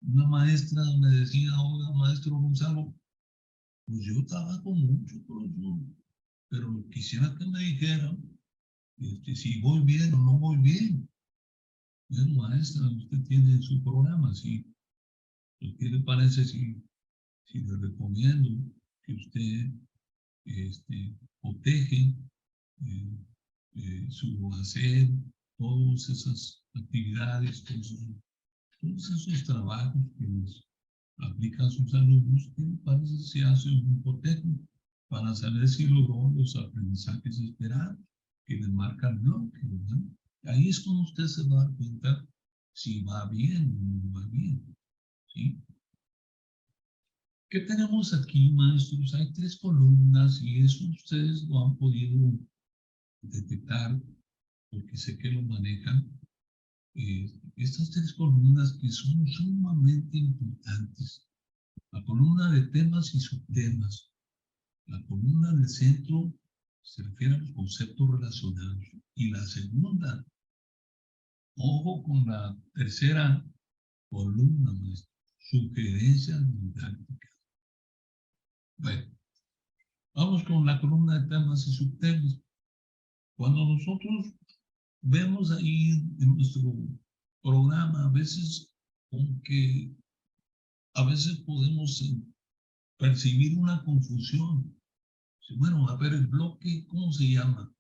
Una maestra me decía, oiga, maestro Gonzalo, pues yo trabajo mucho, pero quisiera que me dijeran si voy bien o no voy bien. Bueno, maestra, usted tiene su programa, ¿sí? ¿Qué le parece si le recomiendo que usted coteje su hacer, todas esas actividades, todos esos trabajos que les aplica a sus alumnos? ¿Qué le parece si hace un cotejo para saber si logró los aprendizajes esperados que le marca el bloque, ¿verdad? Ahí es como usted se va a dar cuenta si va bien o no va bien, ¿sí? ¿Qué tenemos aquí, maestros? Hay 3 columnas y eso ustedes lo han podido detectar porque sé que lo manejan. Estas 3 columnas que son sumamente importantes. La columna de temas y subtemas. La columna del centro se refiere a los conceptos relacionados. Y la segunda, ojo con la tercera columna, maestro, sugerencias didácticas. Bueno, vamos con la columna de temas y subtemas. Cuando nosotros vemos ahí en nuestro programa, a veces como que a veces podemos percibir una confusión. Bueno, a ver, el bloque, ¿cómo se llama?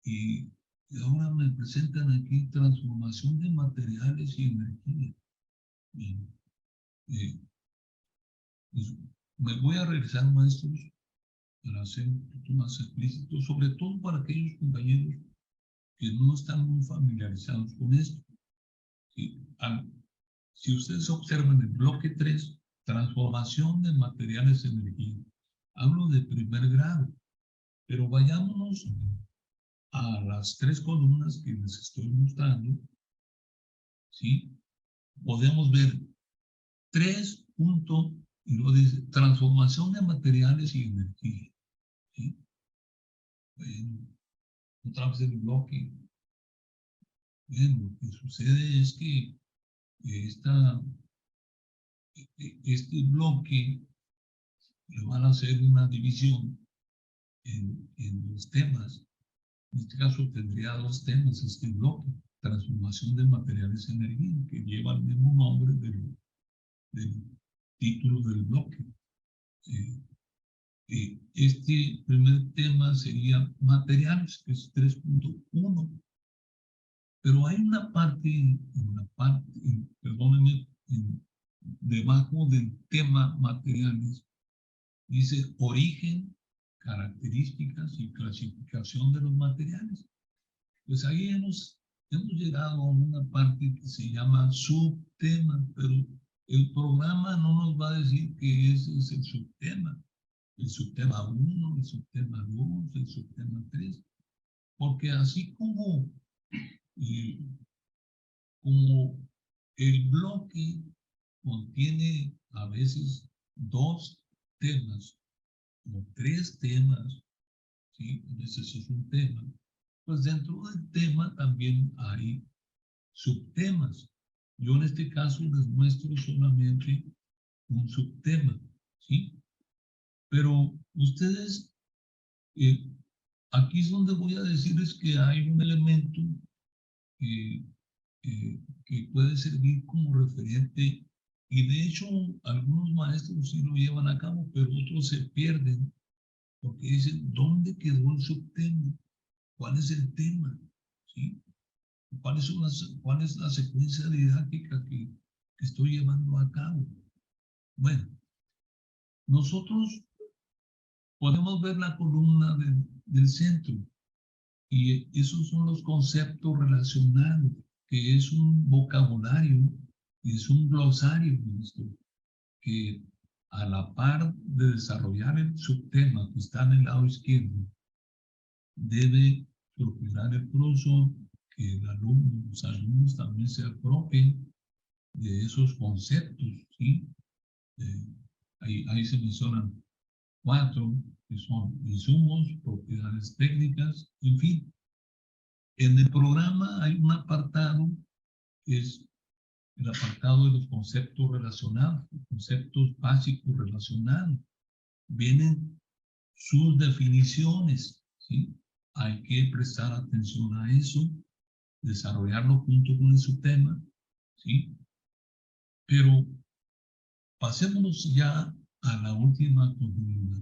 Y ahora me presentan aquí transformación de materiales y energía. Bien. Pues me voy a regresar, maestros, para ser un poquito más explícito, sobre todo para aquellos compañeros que no están muy familiarizados con esto. Si ustedes observan el bloque 3, transformación de materiales en energía, hablo de primer grado, pero vayámonos a las 3 columnas que les estoy mostrando, ¿sí? Podemos ver 3 puntos, y lo dice, transformación de materiales y energía, ¿sí? Bueno, otra vez el bloque. Bueno, lo que sucede es que este bloque le van a hacer una división en los temas. En este caso tendría 2 temas este bloque: transformación de materiales en energía, que lleva el mismo nombre del título del bloque. Este primer tema sería materiales, que es 3.1. Pero hay una parte, perdónenme, debajo del tema materiales, dice origen, características y clasificación de los materiales. Pues ahí hemos llegado a una parte que se llama subtema, pero el programa no nos va a decir que ese es el subtema. El subtema 1, el subtema 2, el subtema 3, porque así como el bloque contiene a veces 2 temas o 3 temas, ¿sí? A veces es un tema, pues dentro del tema también hay subtemas. Yo en este caso les muestro solamente un subtema, ¿sí? Pero ustedes, aquí es donde voy a decirles que hay un elemento que que puede servir como referente, y de hecho algunos maestros sí lo llevan a cabo, pero otros se pierden porque dicen, ¿dónde quedó el subtema? ¿Cuál es el tema? ¿Sí? ¿Cuál es la secuencia didáctica que estoy llevando a cabo? Bueno, nosotros podemos ver la columna del centro, y esos son los conceptos relacionados, que es un vocabulario, es un glosario, que a la par de desarrollar el subtema que está en el lado izquierdo, debe procurar el profesor que los alumnos también se apropien de esos conceptos, ¿sí? Ahí se mencionan 4, que son insumos, propiedades técnicas, en fin. En el programa hay un apartado que es el apartado de los conceptos relacionados, conceptos básicos relacionados. Vienen sus definiciones, ¿sí? Hay que prestar atención a eso, desarrollarlo junto con el subtema, ¿sí? Pero pasémonos ya a la última columna,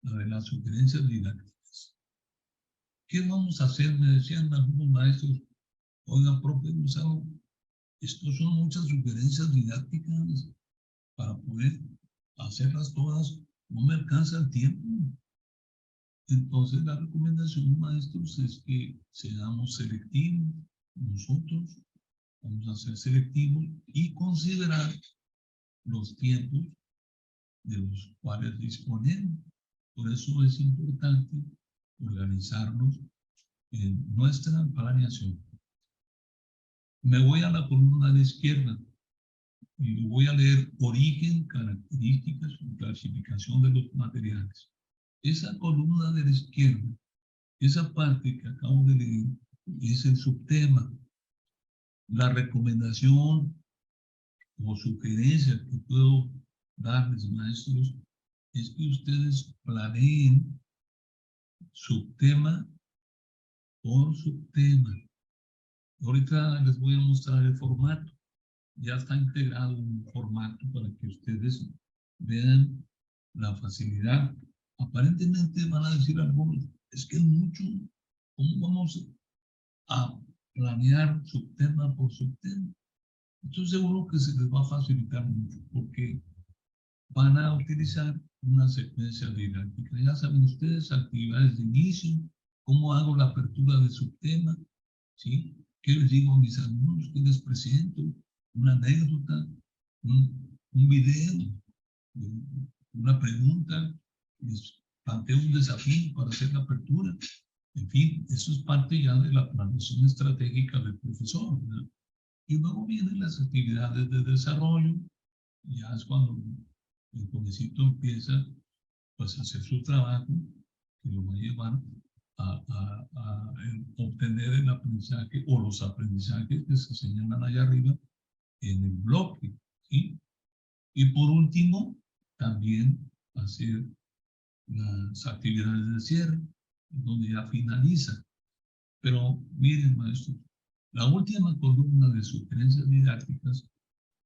la de las sugerencias didácticas. ¿Qué vamos a hacer? Me decían algunos maestros, oiga, profe Gonzalo, estos son muchas sugerencias didácticas para poder hacerlas todas, no me alcanza el tiempo. Entonces la recomendación, maestros, es que seamos selectivos. Nosotros vamos a ser selectivos y considerar los tiempos de los cuales disponemos. Por eso es importante organizarnos en nuestra planeación. Me voy a la columna de la izquierda y voy a leer origen, características y clasificación de los materiales. Esa columna de la izquierda, esa parte que acabo de leer, es el subtema. La recomendación o sugerencia que puedo darles, maestros, es que ustedes planeen subtema por subtema. Ahorita les voy a mostrar el formato. Ya está integrado un formato para que ustedes vean la facilidad. Aparentemente van a decir algunos, es que es mucho, ¿cómo vamos a planear subtema por subtema? Estoy seguro que se les va a facilitar mucho, porque van a utilizar una secuencia didáctica. Ya saben ustedes, actividades de inicio, cómo hago la apertura de subtema, ¿sí? ¿Qué les digo a mis alumnos? ¿Qué les presento? Una anécdota, un video, una pregunta, les planteo un desafío para hacer la apertura. En fin, eso es parte ya de la planeación estratégica del profesor, ¿verdad? Y luego vienen las actividades de desarrollo, ya es cuando el jovencito empieza pues, a hacer su trabajo, que lo va a llevar a obtener el aprendizaje o los aprendizajes que se señalan allá arriba en el bloque, ¿sí? Y por último, también hacer las actividades de cierre, donde ya finaliza. Pero miren, maestro, la última columna de sugerencias didácticas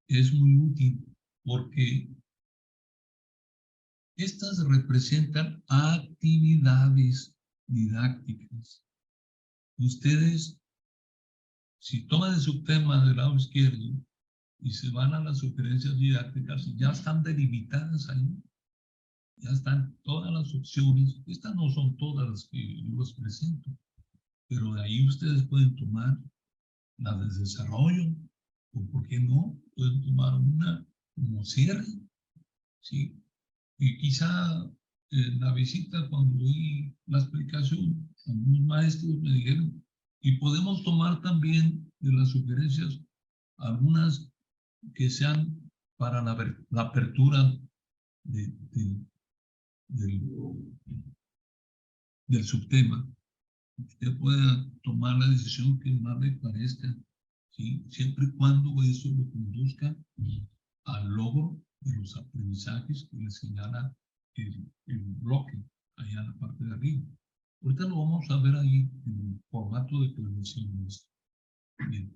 es muy útil porque estas representan actividades didácticas. Ustedes, si toman el subtema del lado izquierdo y se van a las sugerencias didácticas, ya están delimitadas ahí. Ya están todas las opciones. Estas no son todas las que yo les presento, pero de ahí ustedes pueden tomar la de desarrollo, o por qué no, pueden tomar una como cierre, ¿sí? Y quizá en la visita, cuando oí la explicación, algunos maestros me dijeron, y podemos tomar también de las sugerencias algunas que sean para la apertura del, del subtema. Usted pueda tomar la decisión que más le parezca, ¿sí? Siempre y cuando eso lo conduzca al logro de los aprendizajes que le señala el bloque, allá en la parte de arriba. Ahorita lo vamos a ver ahí en el formato de planeación. Bien.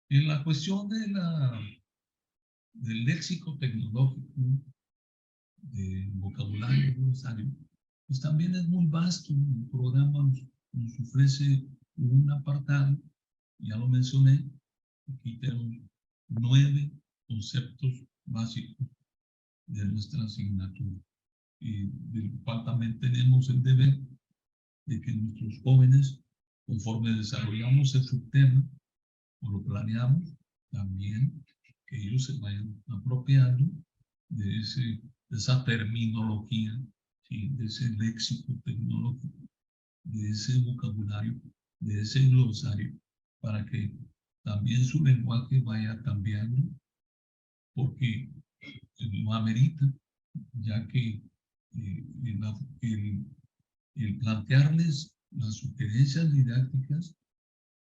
En la cuestión del léxico tecnológico, del vocabulario glosario, pues también es muy vasto. El programa nos ofrece un apartado, ya lo mencioné, aquí tenemos 9 conceptos básicos de nuestra asignatura, y del cual también tenemos el deber de que nuestros jóvenes, conforme desarrollamos el subtema o lo planeamos, también que ellos se vayan apropiando de esa terminología, ¿sí? De ese léxico tecnológico, de ese vocabulario, de ese glosario, para que también su lenguaje vaya cambiando, porque lo amerita, ya que el plantearles las sugerencias didácticas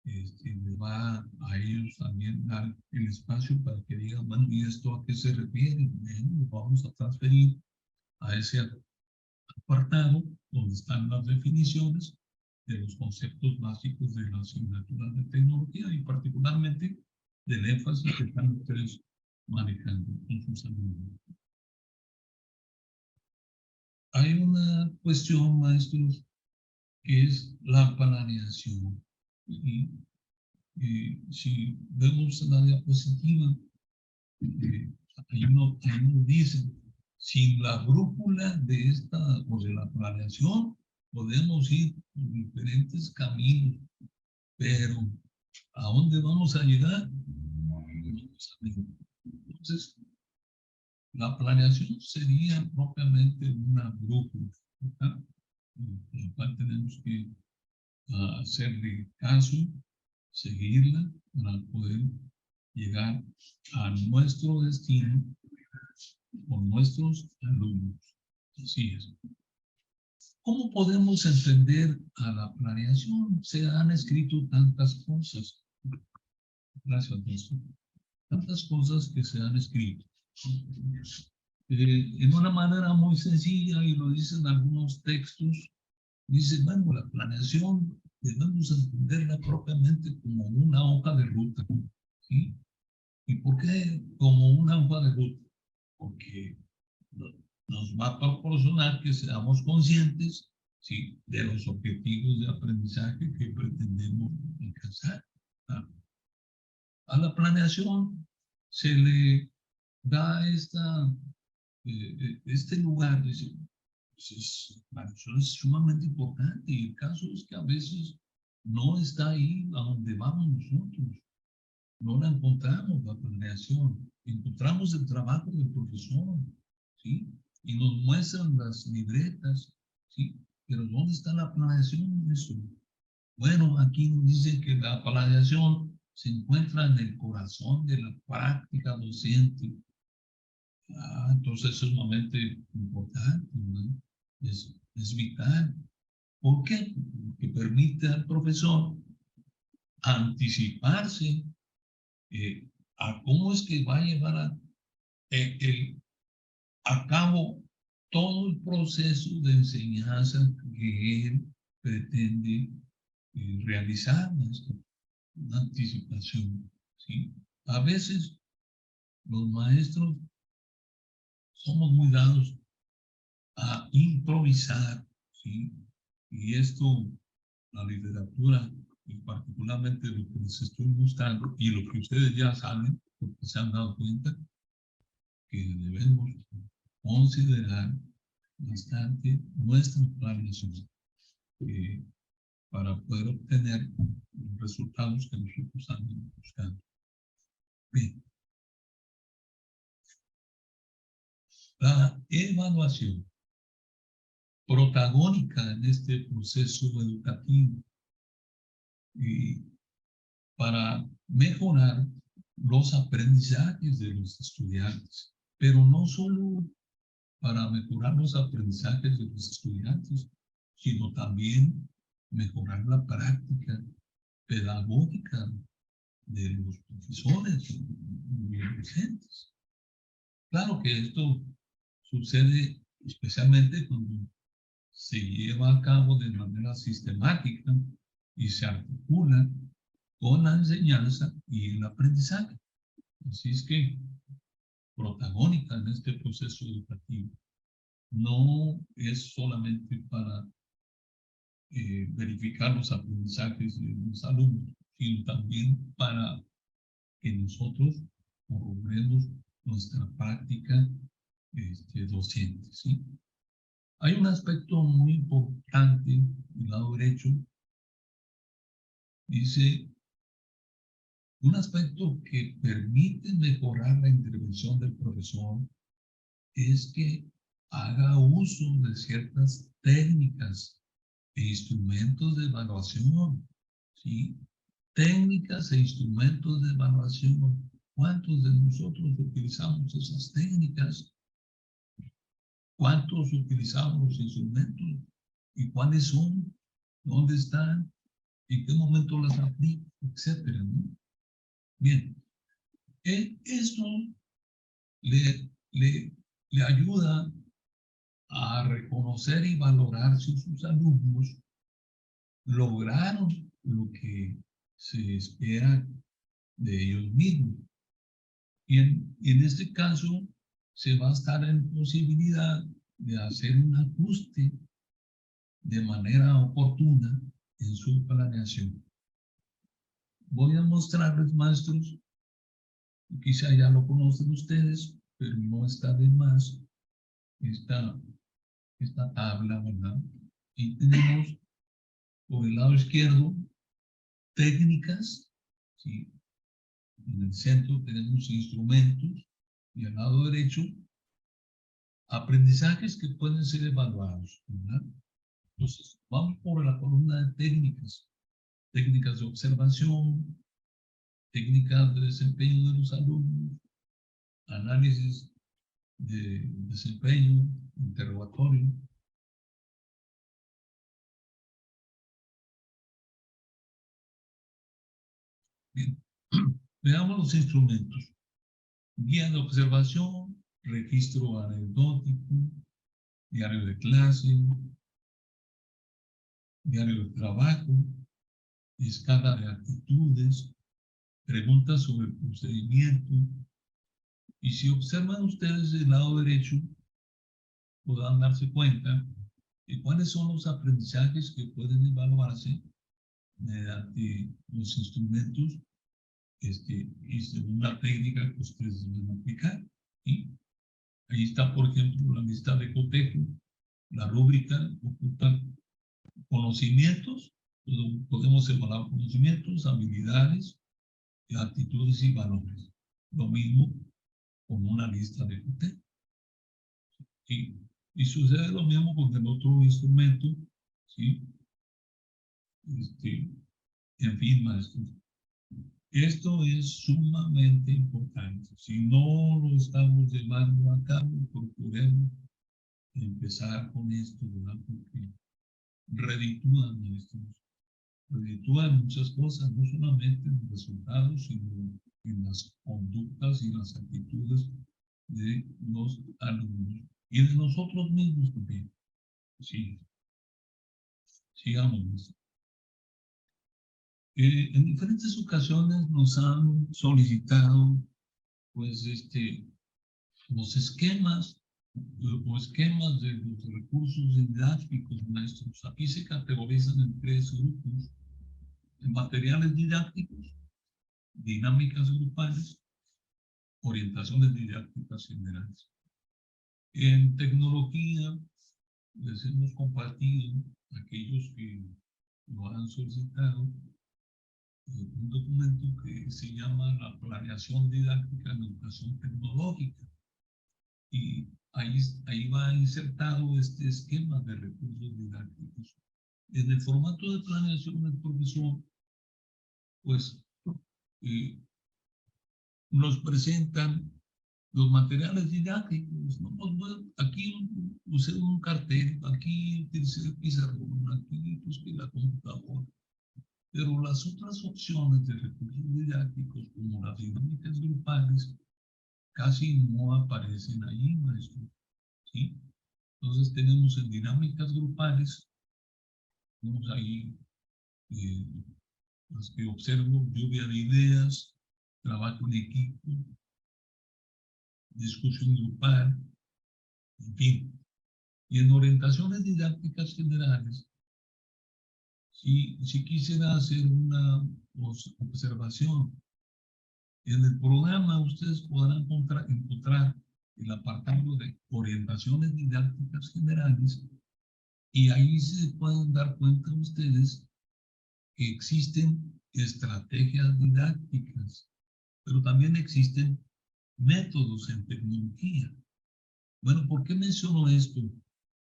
les va a ellos también dar el espacio para que digan, bueno, ¿y esto a qué se refiere? Lo vamos a transferir a ese apartado donde están las definiciones de los conceptos básicos de la asignatura de tecnología y particularmente del énfasis que están ustedes manejando con sus alumnos. Hay una cuestión, maestros, que es la planeación. Y si vemos la diapositiva, ahí nos dicen, sin la brújula de esta o de la planeación, podemos ir por diferentes caminos, pero ¿a dónde vamos a llegar? Entonces, la planeación sería propiamente una brújula, ¿verdad? En la cual tenemos que hacerle caso, seguirla para poder llegar a nuestro destino con nuestros alumnos. Así es. ¿Cómo podemos entender a la planeación? Se han escrito tantas cosas. Gracias, maestro. Tantas cosas que se han escrito. En una manera muy sencilla, y lo dicen algunos textos, dice, bueno, la planeación debemos entenderla propiamente como una hoja de ruta, ¿sí? ¿Y por qué como una hoja de ruta? Porque nos va a proporcionar que seamos conscientes ¿sí? De los objetivos de aprendizaje que pretendemos alcanzar. ¿Ah? A la planeación se le da este lugar, la planeación es sumamente importante y el caso es que a veces no está ahí a donde vamos nosotros. No la encontramos, la planeación. Encontramos el trabajo del profesor, ¿sí? Y nos muestran las libretas, ¿sí? Pero ¿dónde está la planeación en eso? Bueno, aquí nos dicen que la planeación se encuentra en el corazón de la práctica docente. Entonces es sumamente importante, ¿no? Es vital. ¿Por qué? Porque permite al profesor anticiparse a cómo es que va a llevar a cabo todo el proceso de enseñanza que él pretende realizar, una anticipación, ¿sí? A veces los maestros somos muy dados a improvisar, ¿sí? Y esto, la literatura, y particularmente lo que les estoy mostrando, y lo que ustedes ya saben, porque se han dado cuenta, que debemos considerar bastante nuestra planeación para poder obtener los resultados que nosotros estamos buscando. Bien. La evaluación protagónica en este proceso educativo y para mejorar los aprendizajes de los estudiantes, pero no solo para mejorar los aprendizajes de los estudiantes, sino también mejorar la práctica pedagógica de los profesores y los docentes. Claro que esto sucede especialmente cuando se lleva a cabo de manera sistemática y se articula con la enseñanza y el aprendizaje. Así es que protagónica en este proceso educativo. No es solamente para verificar los aprendizajes de los alumnos, sino también para que nosotros corroboremos nuestra práctica docente, ¿sí? Hay un aspecto muy importante del lado derecho. Dice, un aspecto que permite mejorar la intervención del profesor es que haga uso de ciertas técnicas e instrumentos de evaluación, ¿sí? Técnicas e instrumentos de evaluación. ¿Cuántos de nosotros utilizamos esas técnicas? ¿Cuántos utilizamos los instrumentos? ¿Y cuáles son? ¿Dónde están? ¿En qué momento las aplico? Etcétera, ¿no? Bien, esto le ayuda a reconocer y valorar si sus alumnos lograron lo que se espera de ellos mismos. Y en este caso se va a estar en posibilidad de hacer un ajuste de manera oportuna en su planeación. Voy a mostrarles, maestros, quizá ya lo conocen ustedes, pero no está de más esta tabla, ¿verdad? Y tenemos por el lado izquierdo técnicas, ¿sí? En el centro tenemos instrumentos y al lado derecho aprendizajes que pueden ser evaluados, ¿verdad? Entonces, vamos por la columna de técnicas. Técnicas de observación, técnicas de desempeño de los alumnos, análisis de desempeño, interrogatorio. Bien. Veamos los instrumentos. Guía de observación, registro anecdótico, diario de clase, diario de trabajo, escala de actitudes, preguntas sobre el procedimiento. Y si observan ustedes el lado derecho, podrán darse cuenta ¿Cuáles son los aprendizajes que pueden evaluarse mediante los instrumentos y según la técnica que ustedes van a aplicar? ¿Sí? Ahí está, por ejemplo, la lista de cotejo, la rúbrica oculta conocimientos, podemos evaluar conocimientos, habilidades, actitudes y valores. Lo mismo con una lista de cotejo. ¿Sí? Y sucede lo mismo con el otro instrumento, ¿sí? En fin, maestros. Esto es sumamente importante. Si no lo estamos llevando a cabo, procuremos empezar con esto, ¿verdad? Porque reditúan, maestros. Reditúan muchas cosas, no solamente en los resultados, sino en las conductas y las actitudes de los alumnos y de nosotros mismos también. Sí, sigamos. En diferentes ocasiones nos han solicitado, pues, los esquemas o esquemas de los recursos didácticos, maestros. Aquí se categorizan en 3 grupos: en materiales didácticos, dinámicas grupales, orientaciones didácticas generales. En tecnología, les hemos compartido a aquellos que lo han solicitado un documento que se llama la planeación didáctica en educación tecnológica. Y ahí va insertado este esquema de recursos didácticos. En el formato de planeación del profesor, pues nos presentan los materiales didácticos. ¿No? Pues, aquí usé un cartel, aquí utilicé el pizarrón, aquí busqué la computadora. Pero las otras opciones de recursos didácticos, como las dinámicas grupales, casi no aparecen ahí, maestro. ¿Sí? Entonces tenemos en dinámicas grupales, tenemos ahí las que observo: lluvia de ideas, trabajo en equipo, discusión grupal, en fin. Y en orientaciones didácticas generales, si quisiera hacer una observación, en el programa ustedes podrán encontrar el apartado de orientaciones didácticas generales, y ahí se pueden dar cuenta ustedes que existen estrategias didácticas, pero también existen métodos en tecnología. Bueno, ¿por qué menciono esto?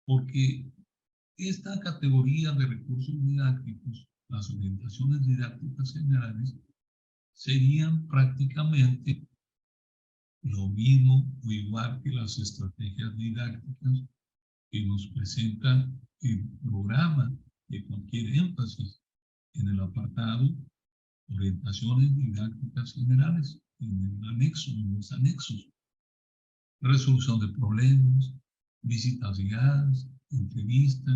Porque esta categoría de recursos didácticos, las orientaciones didácticas generales, serían prácticamente lo mismo o igual que las estrategias didácticas que nos presenta el programa de cualquier énfasis en el apartado orientaciones didácticas generales, en el anexo, en los anexos: resolución de problemas, visitas guiadas, entrevista,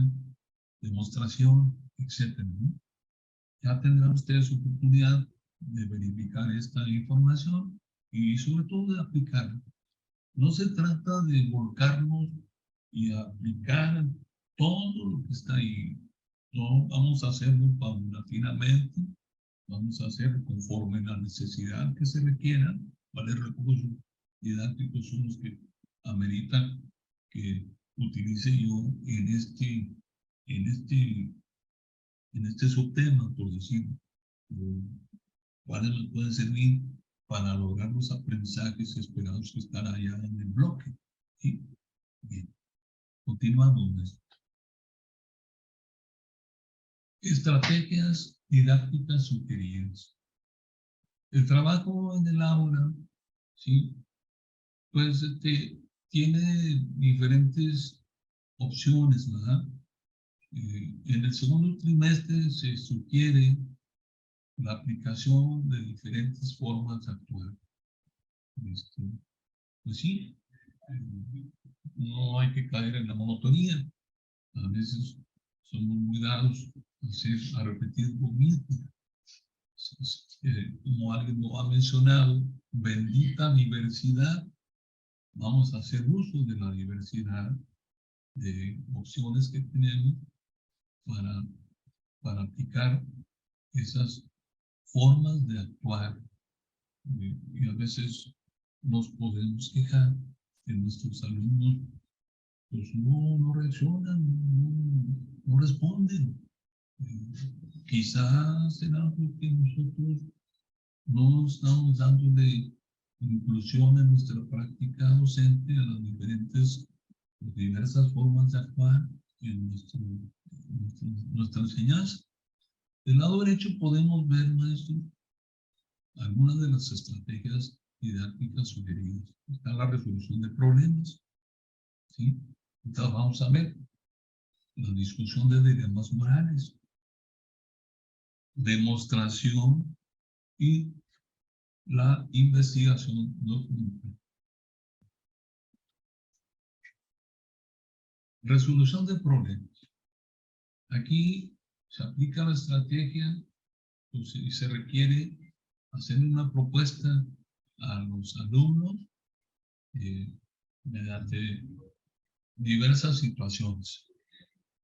demostración, etc. Ya tendrán ustedes oportunidad de verificar esta información y sobre todo de aplicarla. No se trata de volcarnos y aplicar todo lo que está ahí. No, vamos a hacerlo paulatinamente, vamos a hacer conforme la necesidad que se requiera, cuáles recursos didácticos son los que ameritan que utilice yo en este subtema, por decirlo. ¿Cuáles nos pueden servir para lograr los aprendizajes esperados que están allá en el bloque? ¿Sí? Bien, continuamos. Estrategias didácticas sugeridas. El trabajo en el aula, ¿sí? Pues tiene diferentes opciones, ¿verdad? En el segundo trimestre se sugiere la aplicación de diferentes formas de actuar. Pues sí, no hay que caer en la monotonía. A veces somos muy dados a repetir lo mismo. Como alguien lo ha mencionado, bendita diversidad. Vamos a hacer uso de la diversidad de opciones que tenemos para aplicar esas formas de actuar. Y a veces nos podemos quejar que nuestros alumnos pues no reaccionan, no responden. Quizás será porque nosotros no estamos dándole inclusión en nuestra práctica docente a las diversas formas de actuar en nuestra enseñanza. Del lado derecho podemos ver, maestro, algunas de las estrategias didácticas sugeridas. Está la resolución de problemas, ¿sí? Entonces vamos a ver la discusión de dilemas morales, demostración y la investigación documental. Resolución de problemas. Aquí se aplica la estrategia pues, y se requiere hacer una propuesta a los alumnos mediante diversas situaciones,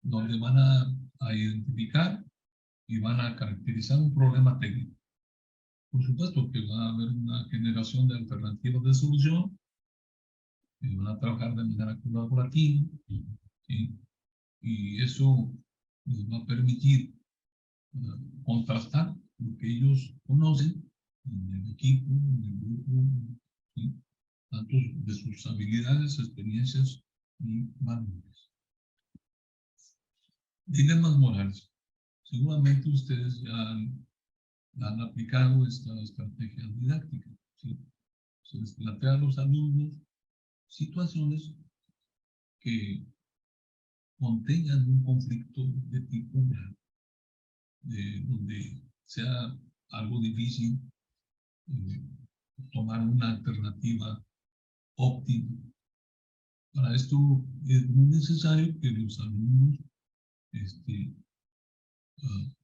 donde van a identificar y van a caracterizar un problema técnico. Por supuesto que va a haber una generación de alternativas de solución, y van a trabajar de manera colaborativa, ¿sí? Y eso les va a permitir contrastar lo que ellos conocen en el equipo, en el grupo, ¿sí? Tanto de sus habilidades, experiencias y manuales. Dilemas morales. Seguramente ustedes ya han aplicado esta estrategia didáctica, ¿sí? Se les plantea a los alumnos situaciones que contengan un conflicto de tipo moral, donde sea algo difícil tomar una alternativa óptima. Para esto es muy necesario que los alumnos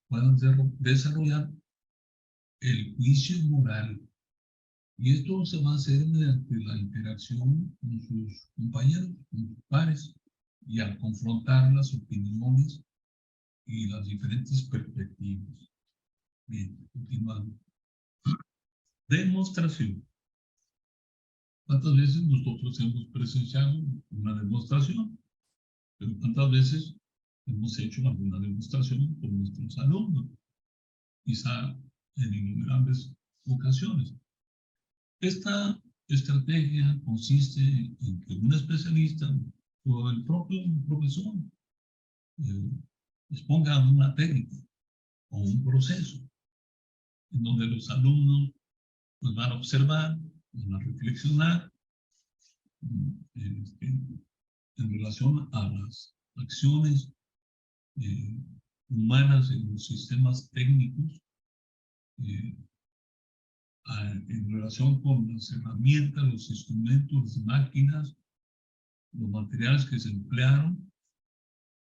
puedan desarrollar el juicio moral. Y esto se va a hacer mediante la interacción con sus compañeros, con sus pares, y al confrontar las opiniones y las diferentes perspectivas. Bien, continuando. Demostración. ¿Cuántas veces nosotros hemos presenciado una demostración? Pero ¿cuántas veces hemos hecho alguna demostración con nuestros alumnos? Quizá en innumerables ocasiones. Esta estrategia consiste en que un especialista o el propio profesor exponga una técnica o un proceso en donde los alumnos pues, van a observar, van a reflexionar en relación a las acciones humanas en los sistemas técnicos, en relación con las herramientas, los instrumentos, las máquinas, los materiales que se emplearon,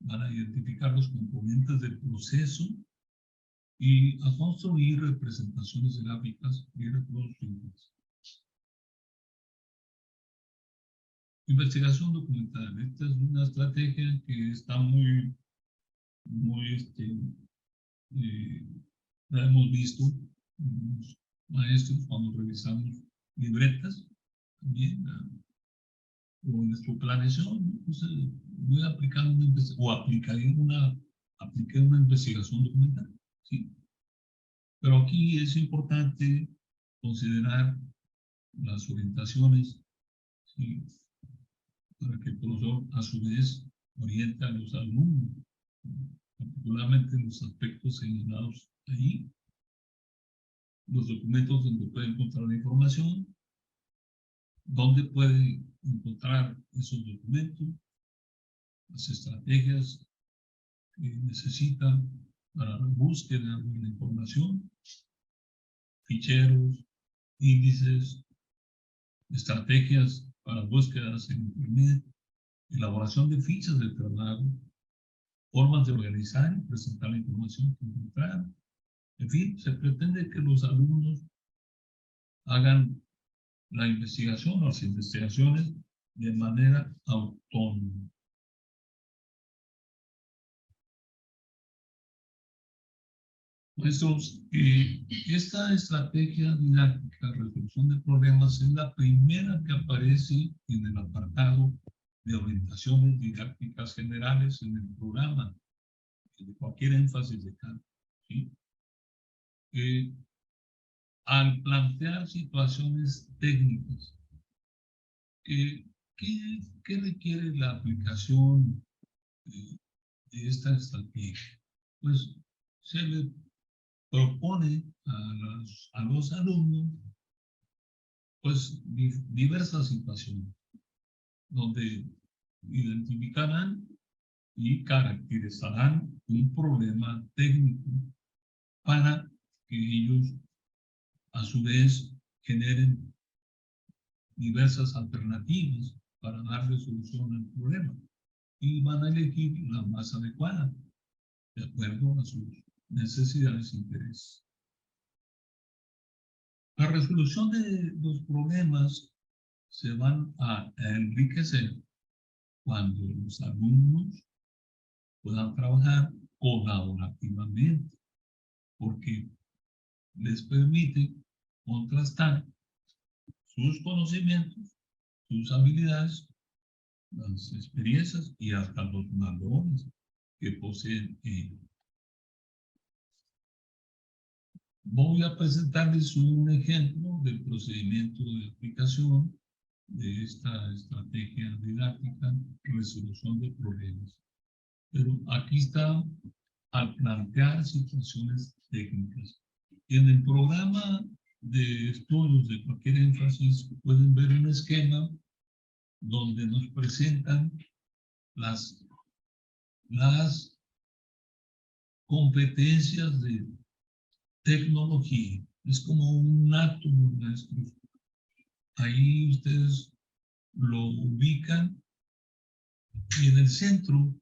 van a identificar los componentes del proceso y a construir representaciones gráficas y reproducibles. Investigación documental. Esta es una estrategia que está muy la hemos visto los maestros cuando revisamos libretas, también, o en su planeación, ¿no? Entonces, voy a aplicar apliqué una investigación documental, ¿sí? Pero aquí es importante considerar las orientaciones, ¿sí? Para que el profesor a su vez oriente a los alumnos, particularmente en los aspectos señalados ahí, los documentos donde puede encontrar la información, dónde puede encontrar esos documentos, las estrategias que necesita para la búsqueda de la información, ficheros, índices, estrategias para búsquedas en Internet, elaboración de fichas de trabajo, formas de organizar y presentar la información que encontraron. En fin, se pretende que los alumnos hagan la investigación o las investigaciones de manera autónoma. Maestros, esta estrategia didáctica, resolución de problemas, es la primera que aparece en el apartado de orientaciones didácticas generales en el programa, de cualquier énfasis de campo. ¿Sí? Al plantear situaciones técnicas, ¿qué requiere la aplicación de esta estrategia? Pues se le propone a los alumnos pues diversas situaciones donde identificarán y caracterizarán un problema técnico para que ellos a su vez generen diversas alternativas para darle solución al problema y van a elegir la más adecuada de acuerdo a sus necesidades e intereses. La resolución de los problemas se van a enriquecer cuando los alumnos puedan trabajar colaborativamente, porque les permite contrastar sus conocimientos, sus habilidades, las experiencias y hasta los valores que poseen ellos. Voy a presentarles un ejemplo del procedimiento de aplicación de esta estrategia didáctica, resolución de problemas. Pero aquí está al plantear situaciones técnicas. En el programa de estudios de cualquier énfasis pueden ver un esquema donde nos presentan las competencias de tecnología. Es como un átomo, maestros. Ahí ustedes lo ubican y en el centro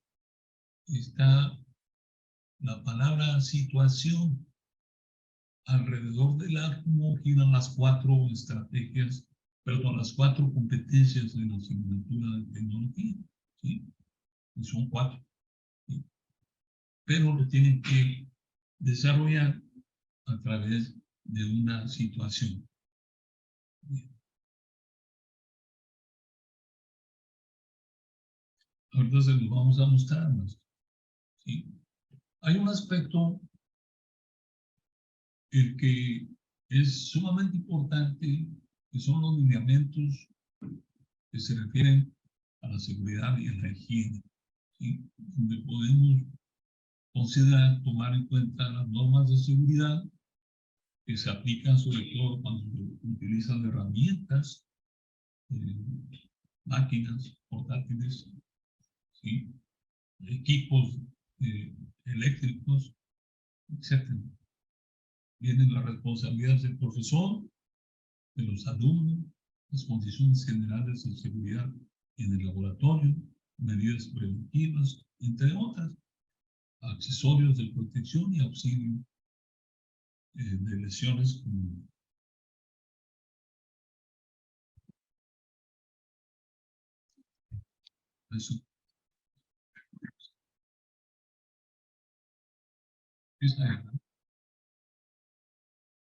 está la palabra situación. Alrededor del átomo giran las cuatro estrategias, perdón, las cuatro competencias de la asignatura de tecnología. ¿Sí? Y son cuatro. ¿Sí? Pero lo tienen que desarrollar a través de una situación. Bien. Ahorita se los vamos a mostrar más. ¿Sí? Hay un aspecto el que es sumamente importante, que son los lineamientos que se refieren a la seguridad y a la higiene, ¿sí? Donde podemos considerar tomar en cuenta las normas de seguridad que se aplican sobre todo cuando se utilizan herramientas, máquinas portátiles, ¿sí? Equipos eléctricos, etc. Vienen las responsabilidades del profesor, de los alumnos, las condiciones generales de seguridad en el laboratorio, medidas preventivas, entre otras, accesorios de protección y auxilio de lesiones como eso.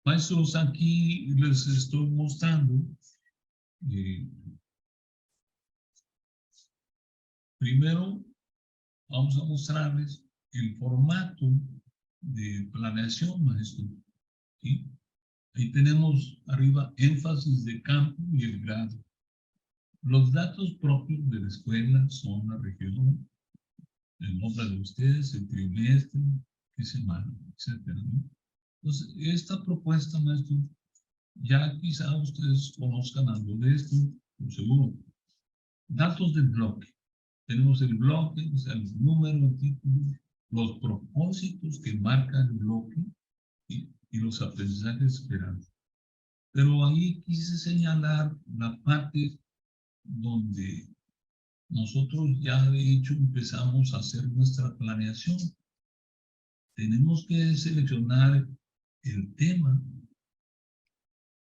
Maestros, aquí les estoy mostrando primero vamos a mostrarles el formato de planeación, maestro. ¿Sí? Ahí tenemos arriba énfasis de campo y el grado. Los datos propios de la escuela son la región, el nombre de ustedes, el trimestre, qué semana, etc. ¿No? Entonces, esta propuesta, maestro, ya quizá ustedes conozcan algo de esto, por seguro. Datos del bloque. Tenemos el bloque, o sea, el número, el título, los propósitos que marca el bloque y los aprendizajes esperados. Pero ahí quise señalar la parte donde nosotros ya de hecho empezamos a hacer nuestra planeación. Tenemos que seleccionar el tema,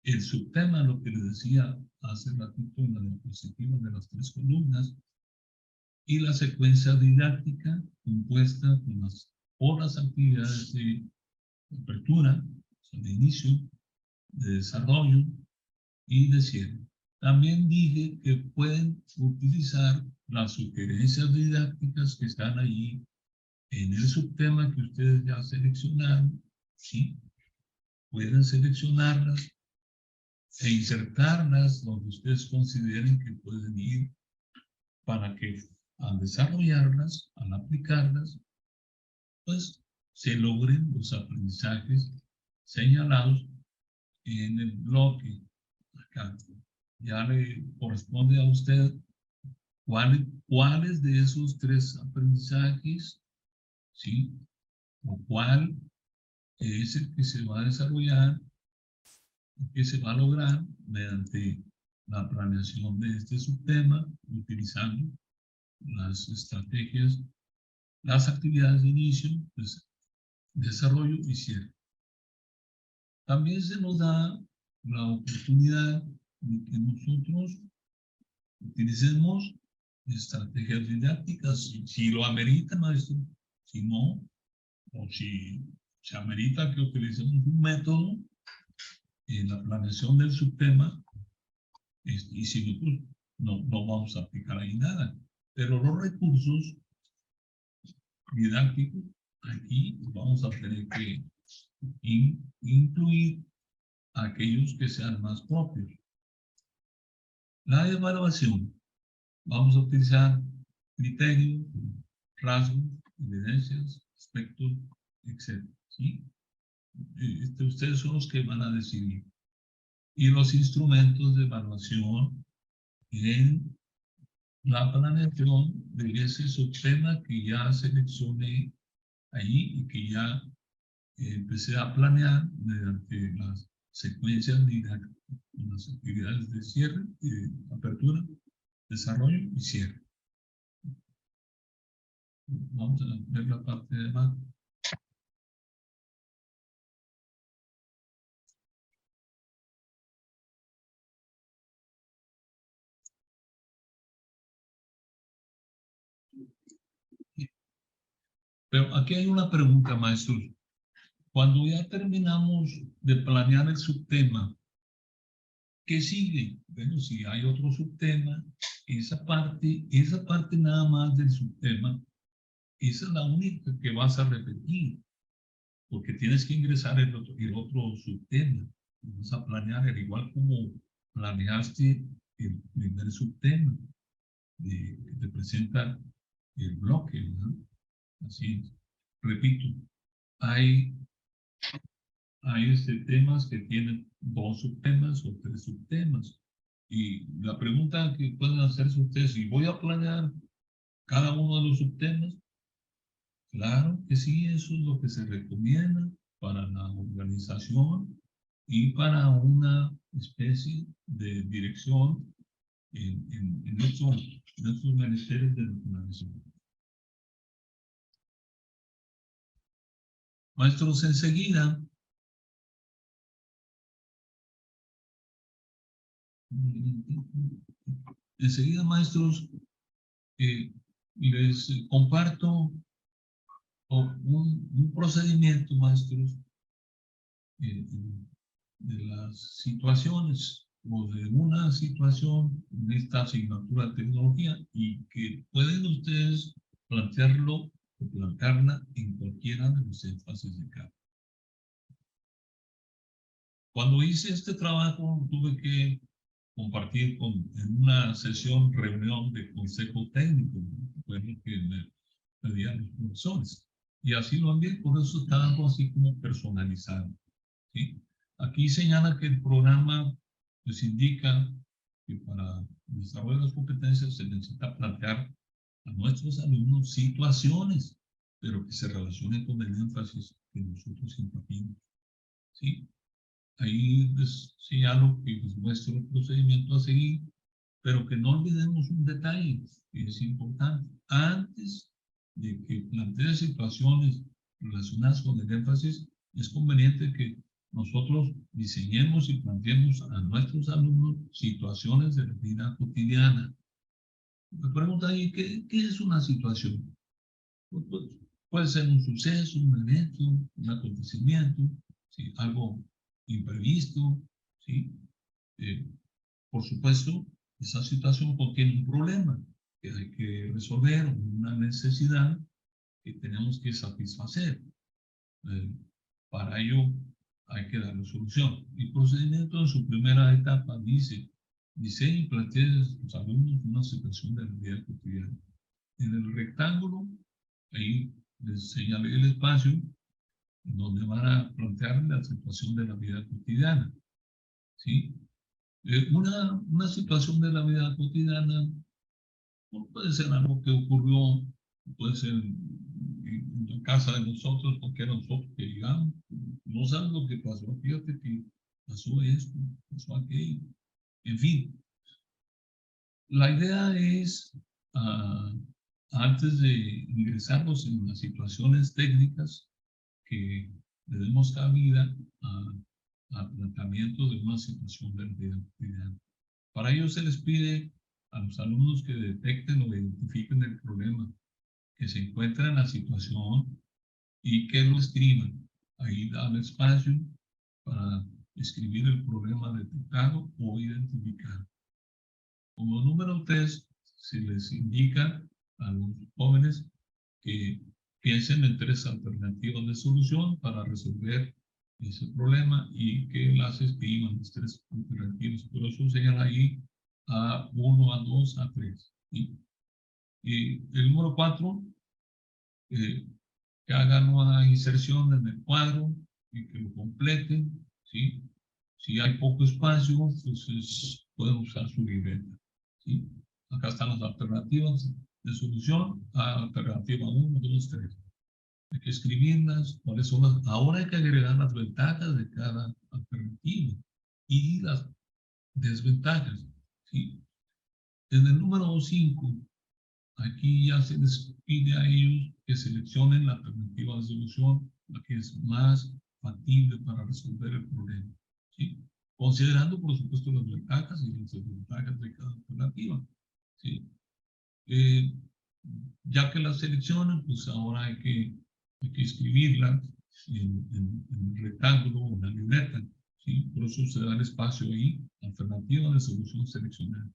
el subtema, lo que les decía hace ratito en la diapositiva de las 3 columnas, y la secuencia didáctica compuesta por las actividades de apertura, o sea, de inicio, de desarrollo y de cierre. También dije que pueden utilizar las sugerencias didácticas que están allí en el subtema que ustedes ya seleccionaron, ¿sí? Pueden seleccionarlas e insertarlas donde ustedes consideren que pueden ir para que al desarrollarlas, al aplicarlas, pues se logren los aprendizajes señalados en el bloque. Acá ya le corresponde a usted cuáles de esos 3 aprendizajes, ¿sí? O cuál es el que se va a desarrollar, que se va a lograr mediante la planeación de este subtema, utilizando las estrategias, las actividades de inicio, pues, desarrollo y cierre. También se nos da la oportunidad de que nosotros utilicemos estrategias didácticas, si lo amerita, maestro. Si no, o si se amerita que utilicemos un método en la planeación del subtema, y si no, pues no vamos a aplicar ahí nada. Pero los recursos didácticos, aquí vamos a tener que incluir aquellos que sean más propios. La evaluación. Vamos a utilizar criterios, rasgos, evidencias, aspectos, etc. ¿Sí? Ustedes son los que van a decidir. Y los instrumentos de evaluación en la planeación de ese subtema que ya seleccioné ahí y que ya empecé a planear mediante las secuencias didácticas, las actividades de cierre, apertura, desarrollo y cierre. Vamos a ver la parte de abajo. Pero aquí hay una pregunta, maestros. Cuando ya terminamos de planear el subtema, ¿qué sigue? Bueno, si hay otro subtema, esa parte nada más del subtema, esa es la única que vas a repetir, porque tienes que ingresar el otro subtema. Vas a planear, al igual como planeaste el primer subtema que te presenta el bloque, ¿no? Así es. Repito, hay temas que tienen 2 subtemas o 3 subtemas. Y la pregunta que pueden hacerse ustedes, si voy a planear cada uno de los subtemas, claro que sí, eso es lo que se recomienda para la organización y para una especie de dirección en estos menesteres de la organización. Maestros, enseguida, maestros, les comparto un procedimiento, maestros, de las situaciones o de una situación en esta asignatura de tecnología y que pueden ustedes plantearlo o plantearla en cualquiera de los énfasis de cada. Cuando hice este trabajo tuve que compartir en una sesión, reunión de consejo técnico, fue lo que me pedían los profesores. Y así lo envié, por eso está algo así como personalizado. ¿Sí? Aquí señala que el programa les indica que para desarrollar las competencias se necesita plantear a nuestros alumnos situaciones, pero que se relacionen con el énfasis que nosotros impartimos. ¿Sí? Ahí les señalo que les muestro el procedimiento a seguir, pero que no olvidemos un detalle que es importante. Antes de que plantee situaciones relacionadas con el énfasis, es conveniente que nosotros diseñemos y planteemos a nuestros alumnos situaciones de la vida cotidiana. Me pregunta ahí, ¿qué es una situación? Pues, Puede ser un suceso, un evento, un acontecimiento, ¿sí? Algo imprevisto, ¿sí? Por supuesto, esa situación contiene un problema que hay que resolver, una necesidad que tenemos que satisfacer. Para ello hay que darle solución. El procedimiento en su primera etapa dice: diseñe y plantee a sus alumnos una situación de la vida cotidiana. En el rectángulo, ahí les señalé el espacio en donde van a plantear la situación de la vida cotidiana, ¿sí? Una situación de la vida cotidiana no puede ser algo que ocurrió, puede ser en la casa de nosotros, porque era nosotros que llegamos, no sabes lo que pasó, fíjate que pasó esto, pasó aquello, en fin. La idea es, antes de ingresarnos en las situaciones técnicas, que le demos cabida al planteamiento de una situación de la vida cotidiana. Para ello se les pide a los alumnos que detecten o identifiquen el problema, que se encuentra en la situación y que lo escriban. Ahí da el espacio para escribir el problema detectado o identificado. Como número 3, se les indica a los jóvenes que piensen en 3 alternativas de solución para resolver ese problema y que las escriban las 3 alternativas. Por eso señala ahí a 1, a 2, a 3. Y el número 4, que hagan una inserción en el cuadro y que lo completen, ¿sí? Si hay poco espacio, entonces pueden usar su libreta, ¿sí? Acá están las alternativas de solución: alternativa 1, 2, 3. Hay que escribirlas, cuáles son las. Ahora hay que agregar las ventajas de cada alternativa y las desventajas, ¿sí? En el número 5, aquí ya se les pide a ellos que seleccionen la alternativa de solución, la que es más factible para resolver el problema, ¿sí? Considerando, por supuesto, las ventajas y las desventajas de cada alternativa, ¿sí? Ya que la seleccionan, pues ahora hay que escribirla en el rectángulo o en la libreta, ¿sí? Por eso se da el espacio ahí, alternativa de solución seleccionada.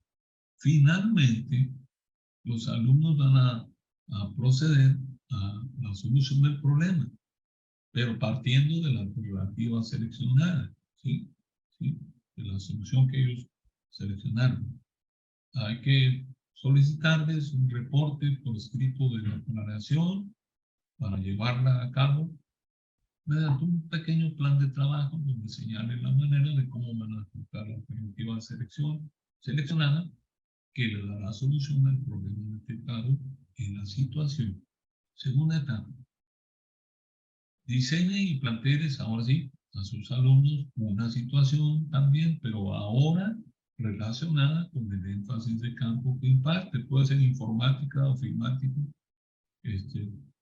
Finalmente, los alumnos van a proceder a la solución del problema, pero partiendo de la alternativa seleccionada, ¿sí? ¿Sí? De la solución que ellos seleccionaron. Hay que solicitarles un reporte por escrito de la planeación para llevarla a cabo mediante un pequeño plan de trabajo donde señalen la manera de cómo van a aplicar la alternativa de seleccionada, que le dará solución al problema detectado en la situación. Segunda etapa: diseñe y plantees ahora sí a sus alumnos una situación también, pero ahora relacionada con el énfasis de campo que imparte. Puede ser informática, ofimática,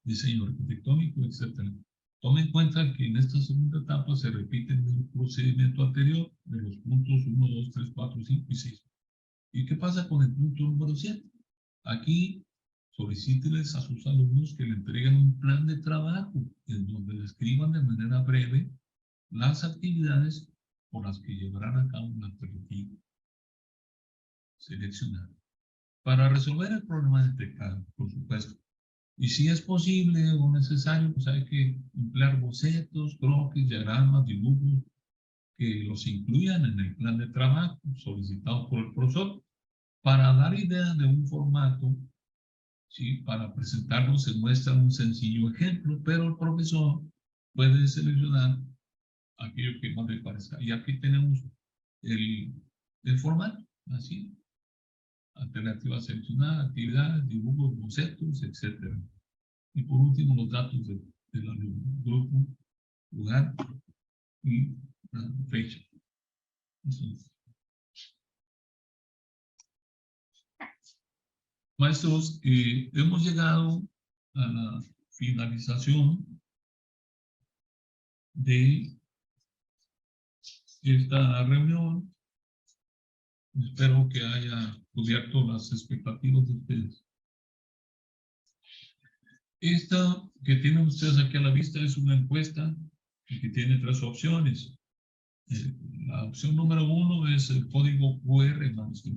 diseño arquitectónico, etc. Tome en cuenta que en esta segunda etapa se repite el procedimiento anterior de los puntos 1, 2, 3, 4, 5 y 6. ¿Y qué pasa con el punto número 7? Aquí solicíteles a sus alumnos que le entreguen un plan de trabajo en donde describan de manera breve las actividades por las que llevarán a cabo la alternativa seleccionada para resolver el problema detectado, por supuesto. Y si es posible o necesario, pues hay que emplear bocetos, croquis, diagramas, dibujos que los incluyan en el plan de trabajo solicitado por el profesor para dar idea de un formato. ¿Sí? Para presentarlo se muestra un sencillo ejemplo, pero el profesor puede seleccionar aquello que más le parezca. Y aquí tenemos el formato, así: alternativa seleccionada, actividades, dibujos, bocetos, etc. Y por último, los datos del alumno: grupo, lugar y fecha. Entonces, maestros, hemos llegado a la finalización de esta reunión. Espero que haya cubierto las expectativas de ustedes. Esta que tienen ustedes aquí a la vista es una encuesta que tiene 3 opciones. La opción número 1 es el código QR, maestro.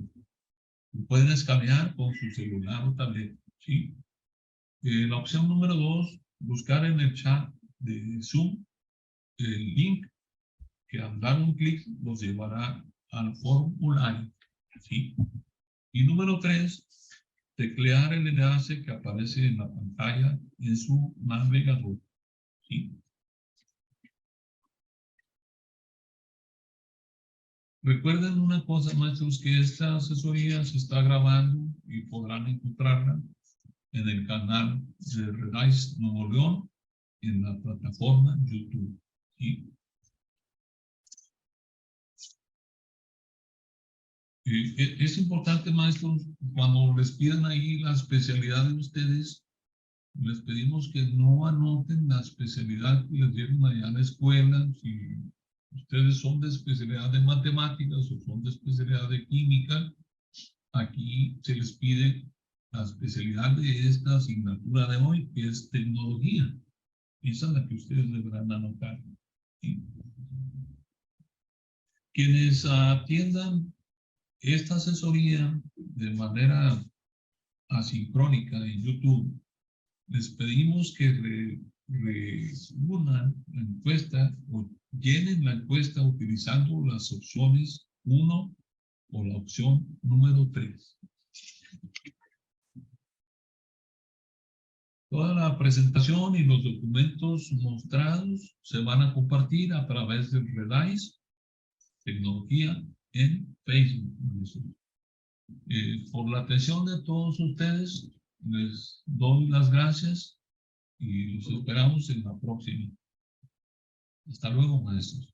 Lo pueden escanear con su celular o tableta, ¿sí? La opción número 2, buscar en el chat de Zoom el link que al dar un clic los llevará al formulario, ¿sí? Y número 3, teclear el enlace que aparece en la pantalla en su navegador, ¿sí? Recuerden una cosa, maestros, que esta asesoría se está grabando y podrán encontrarla en el canal de Redais Nuevo León en la plataforma YouTube, ¿sí? Es importante, maestros, cuando les pidan ahí la especialidad de ustedes, les pedimos que no anoten la especialidad que les dieron allá en la escuela. Si ustedes son de especialidad de matemáticas o son de especialidad de química, aquí se les pide la especialidad de esta asignatura de hoy, que es tecnología. Esa es la que ustedes deberán anotar, ¿sí? Quienes atiendan esta asesoría de manera asincrónica en YouTube, les pedimos que respondan la encuesta o llenen la encuesta utilizando las opciones 1 o la opción número 3. Toda la presentación y los documentos mostrados se van a compartir a través de Redais Tecnología en Facebook. Por la atención de todos ustedes, les doy las gracias y los esperamos en la próxima. Hasta luego, maestros.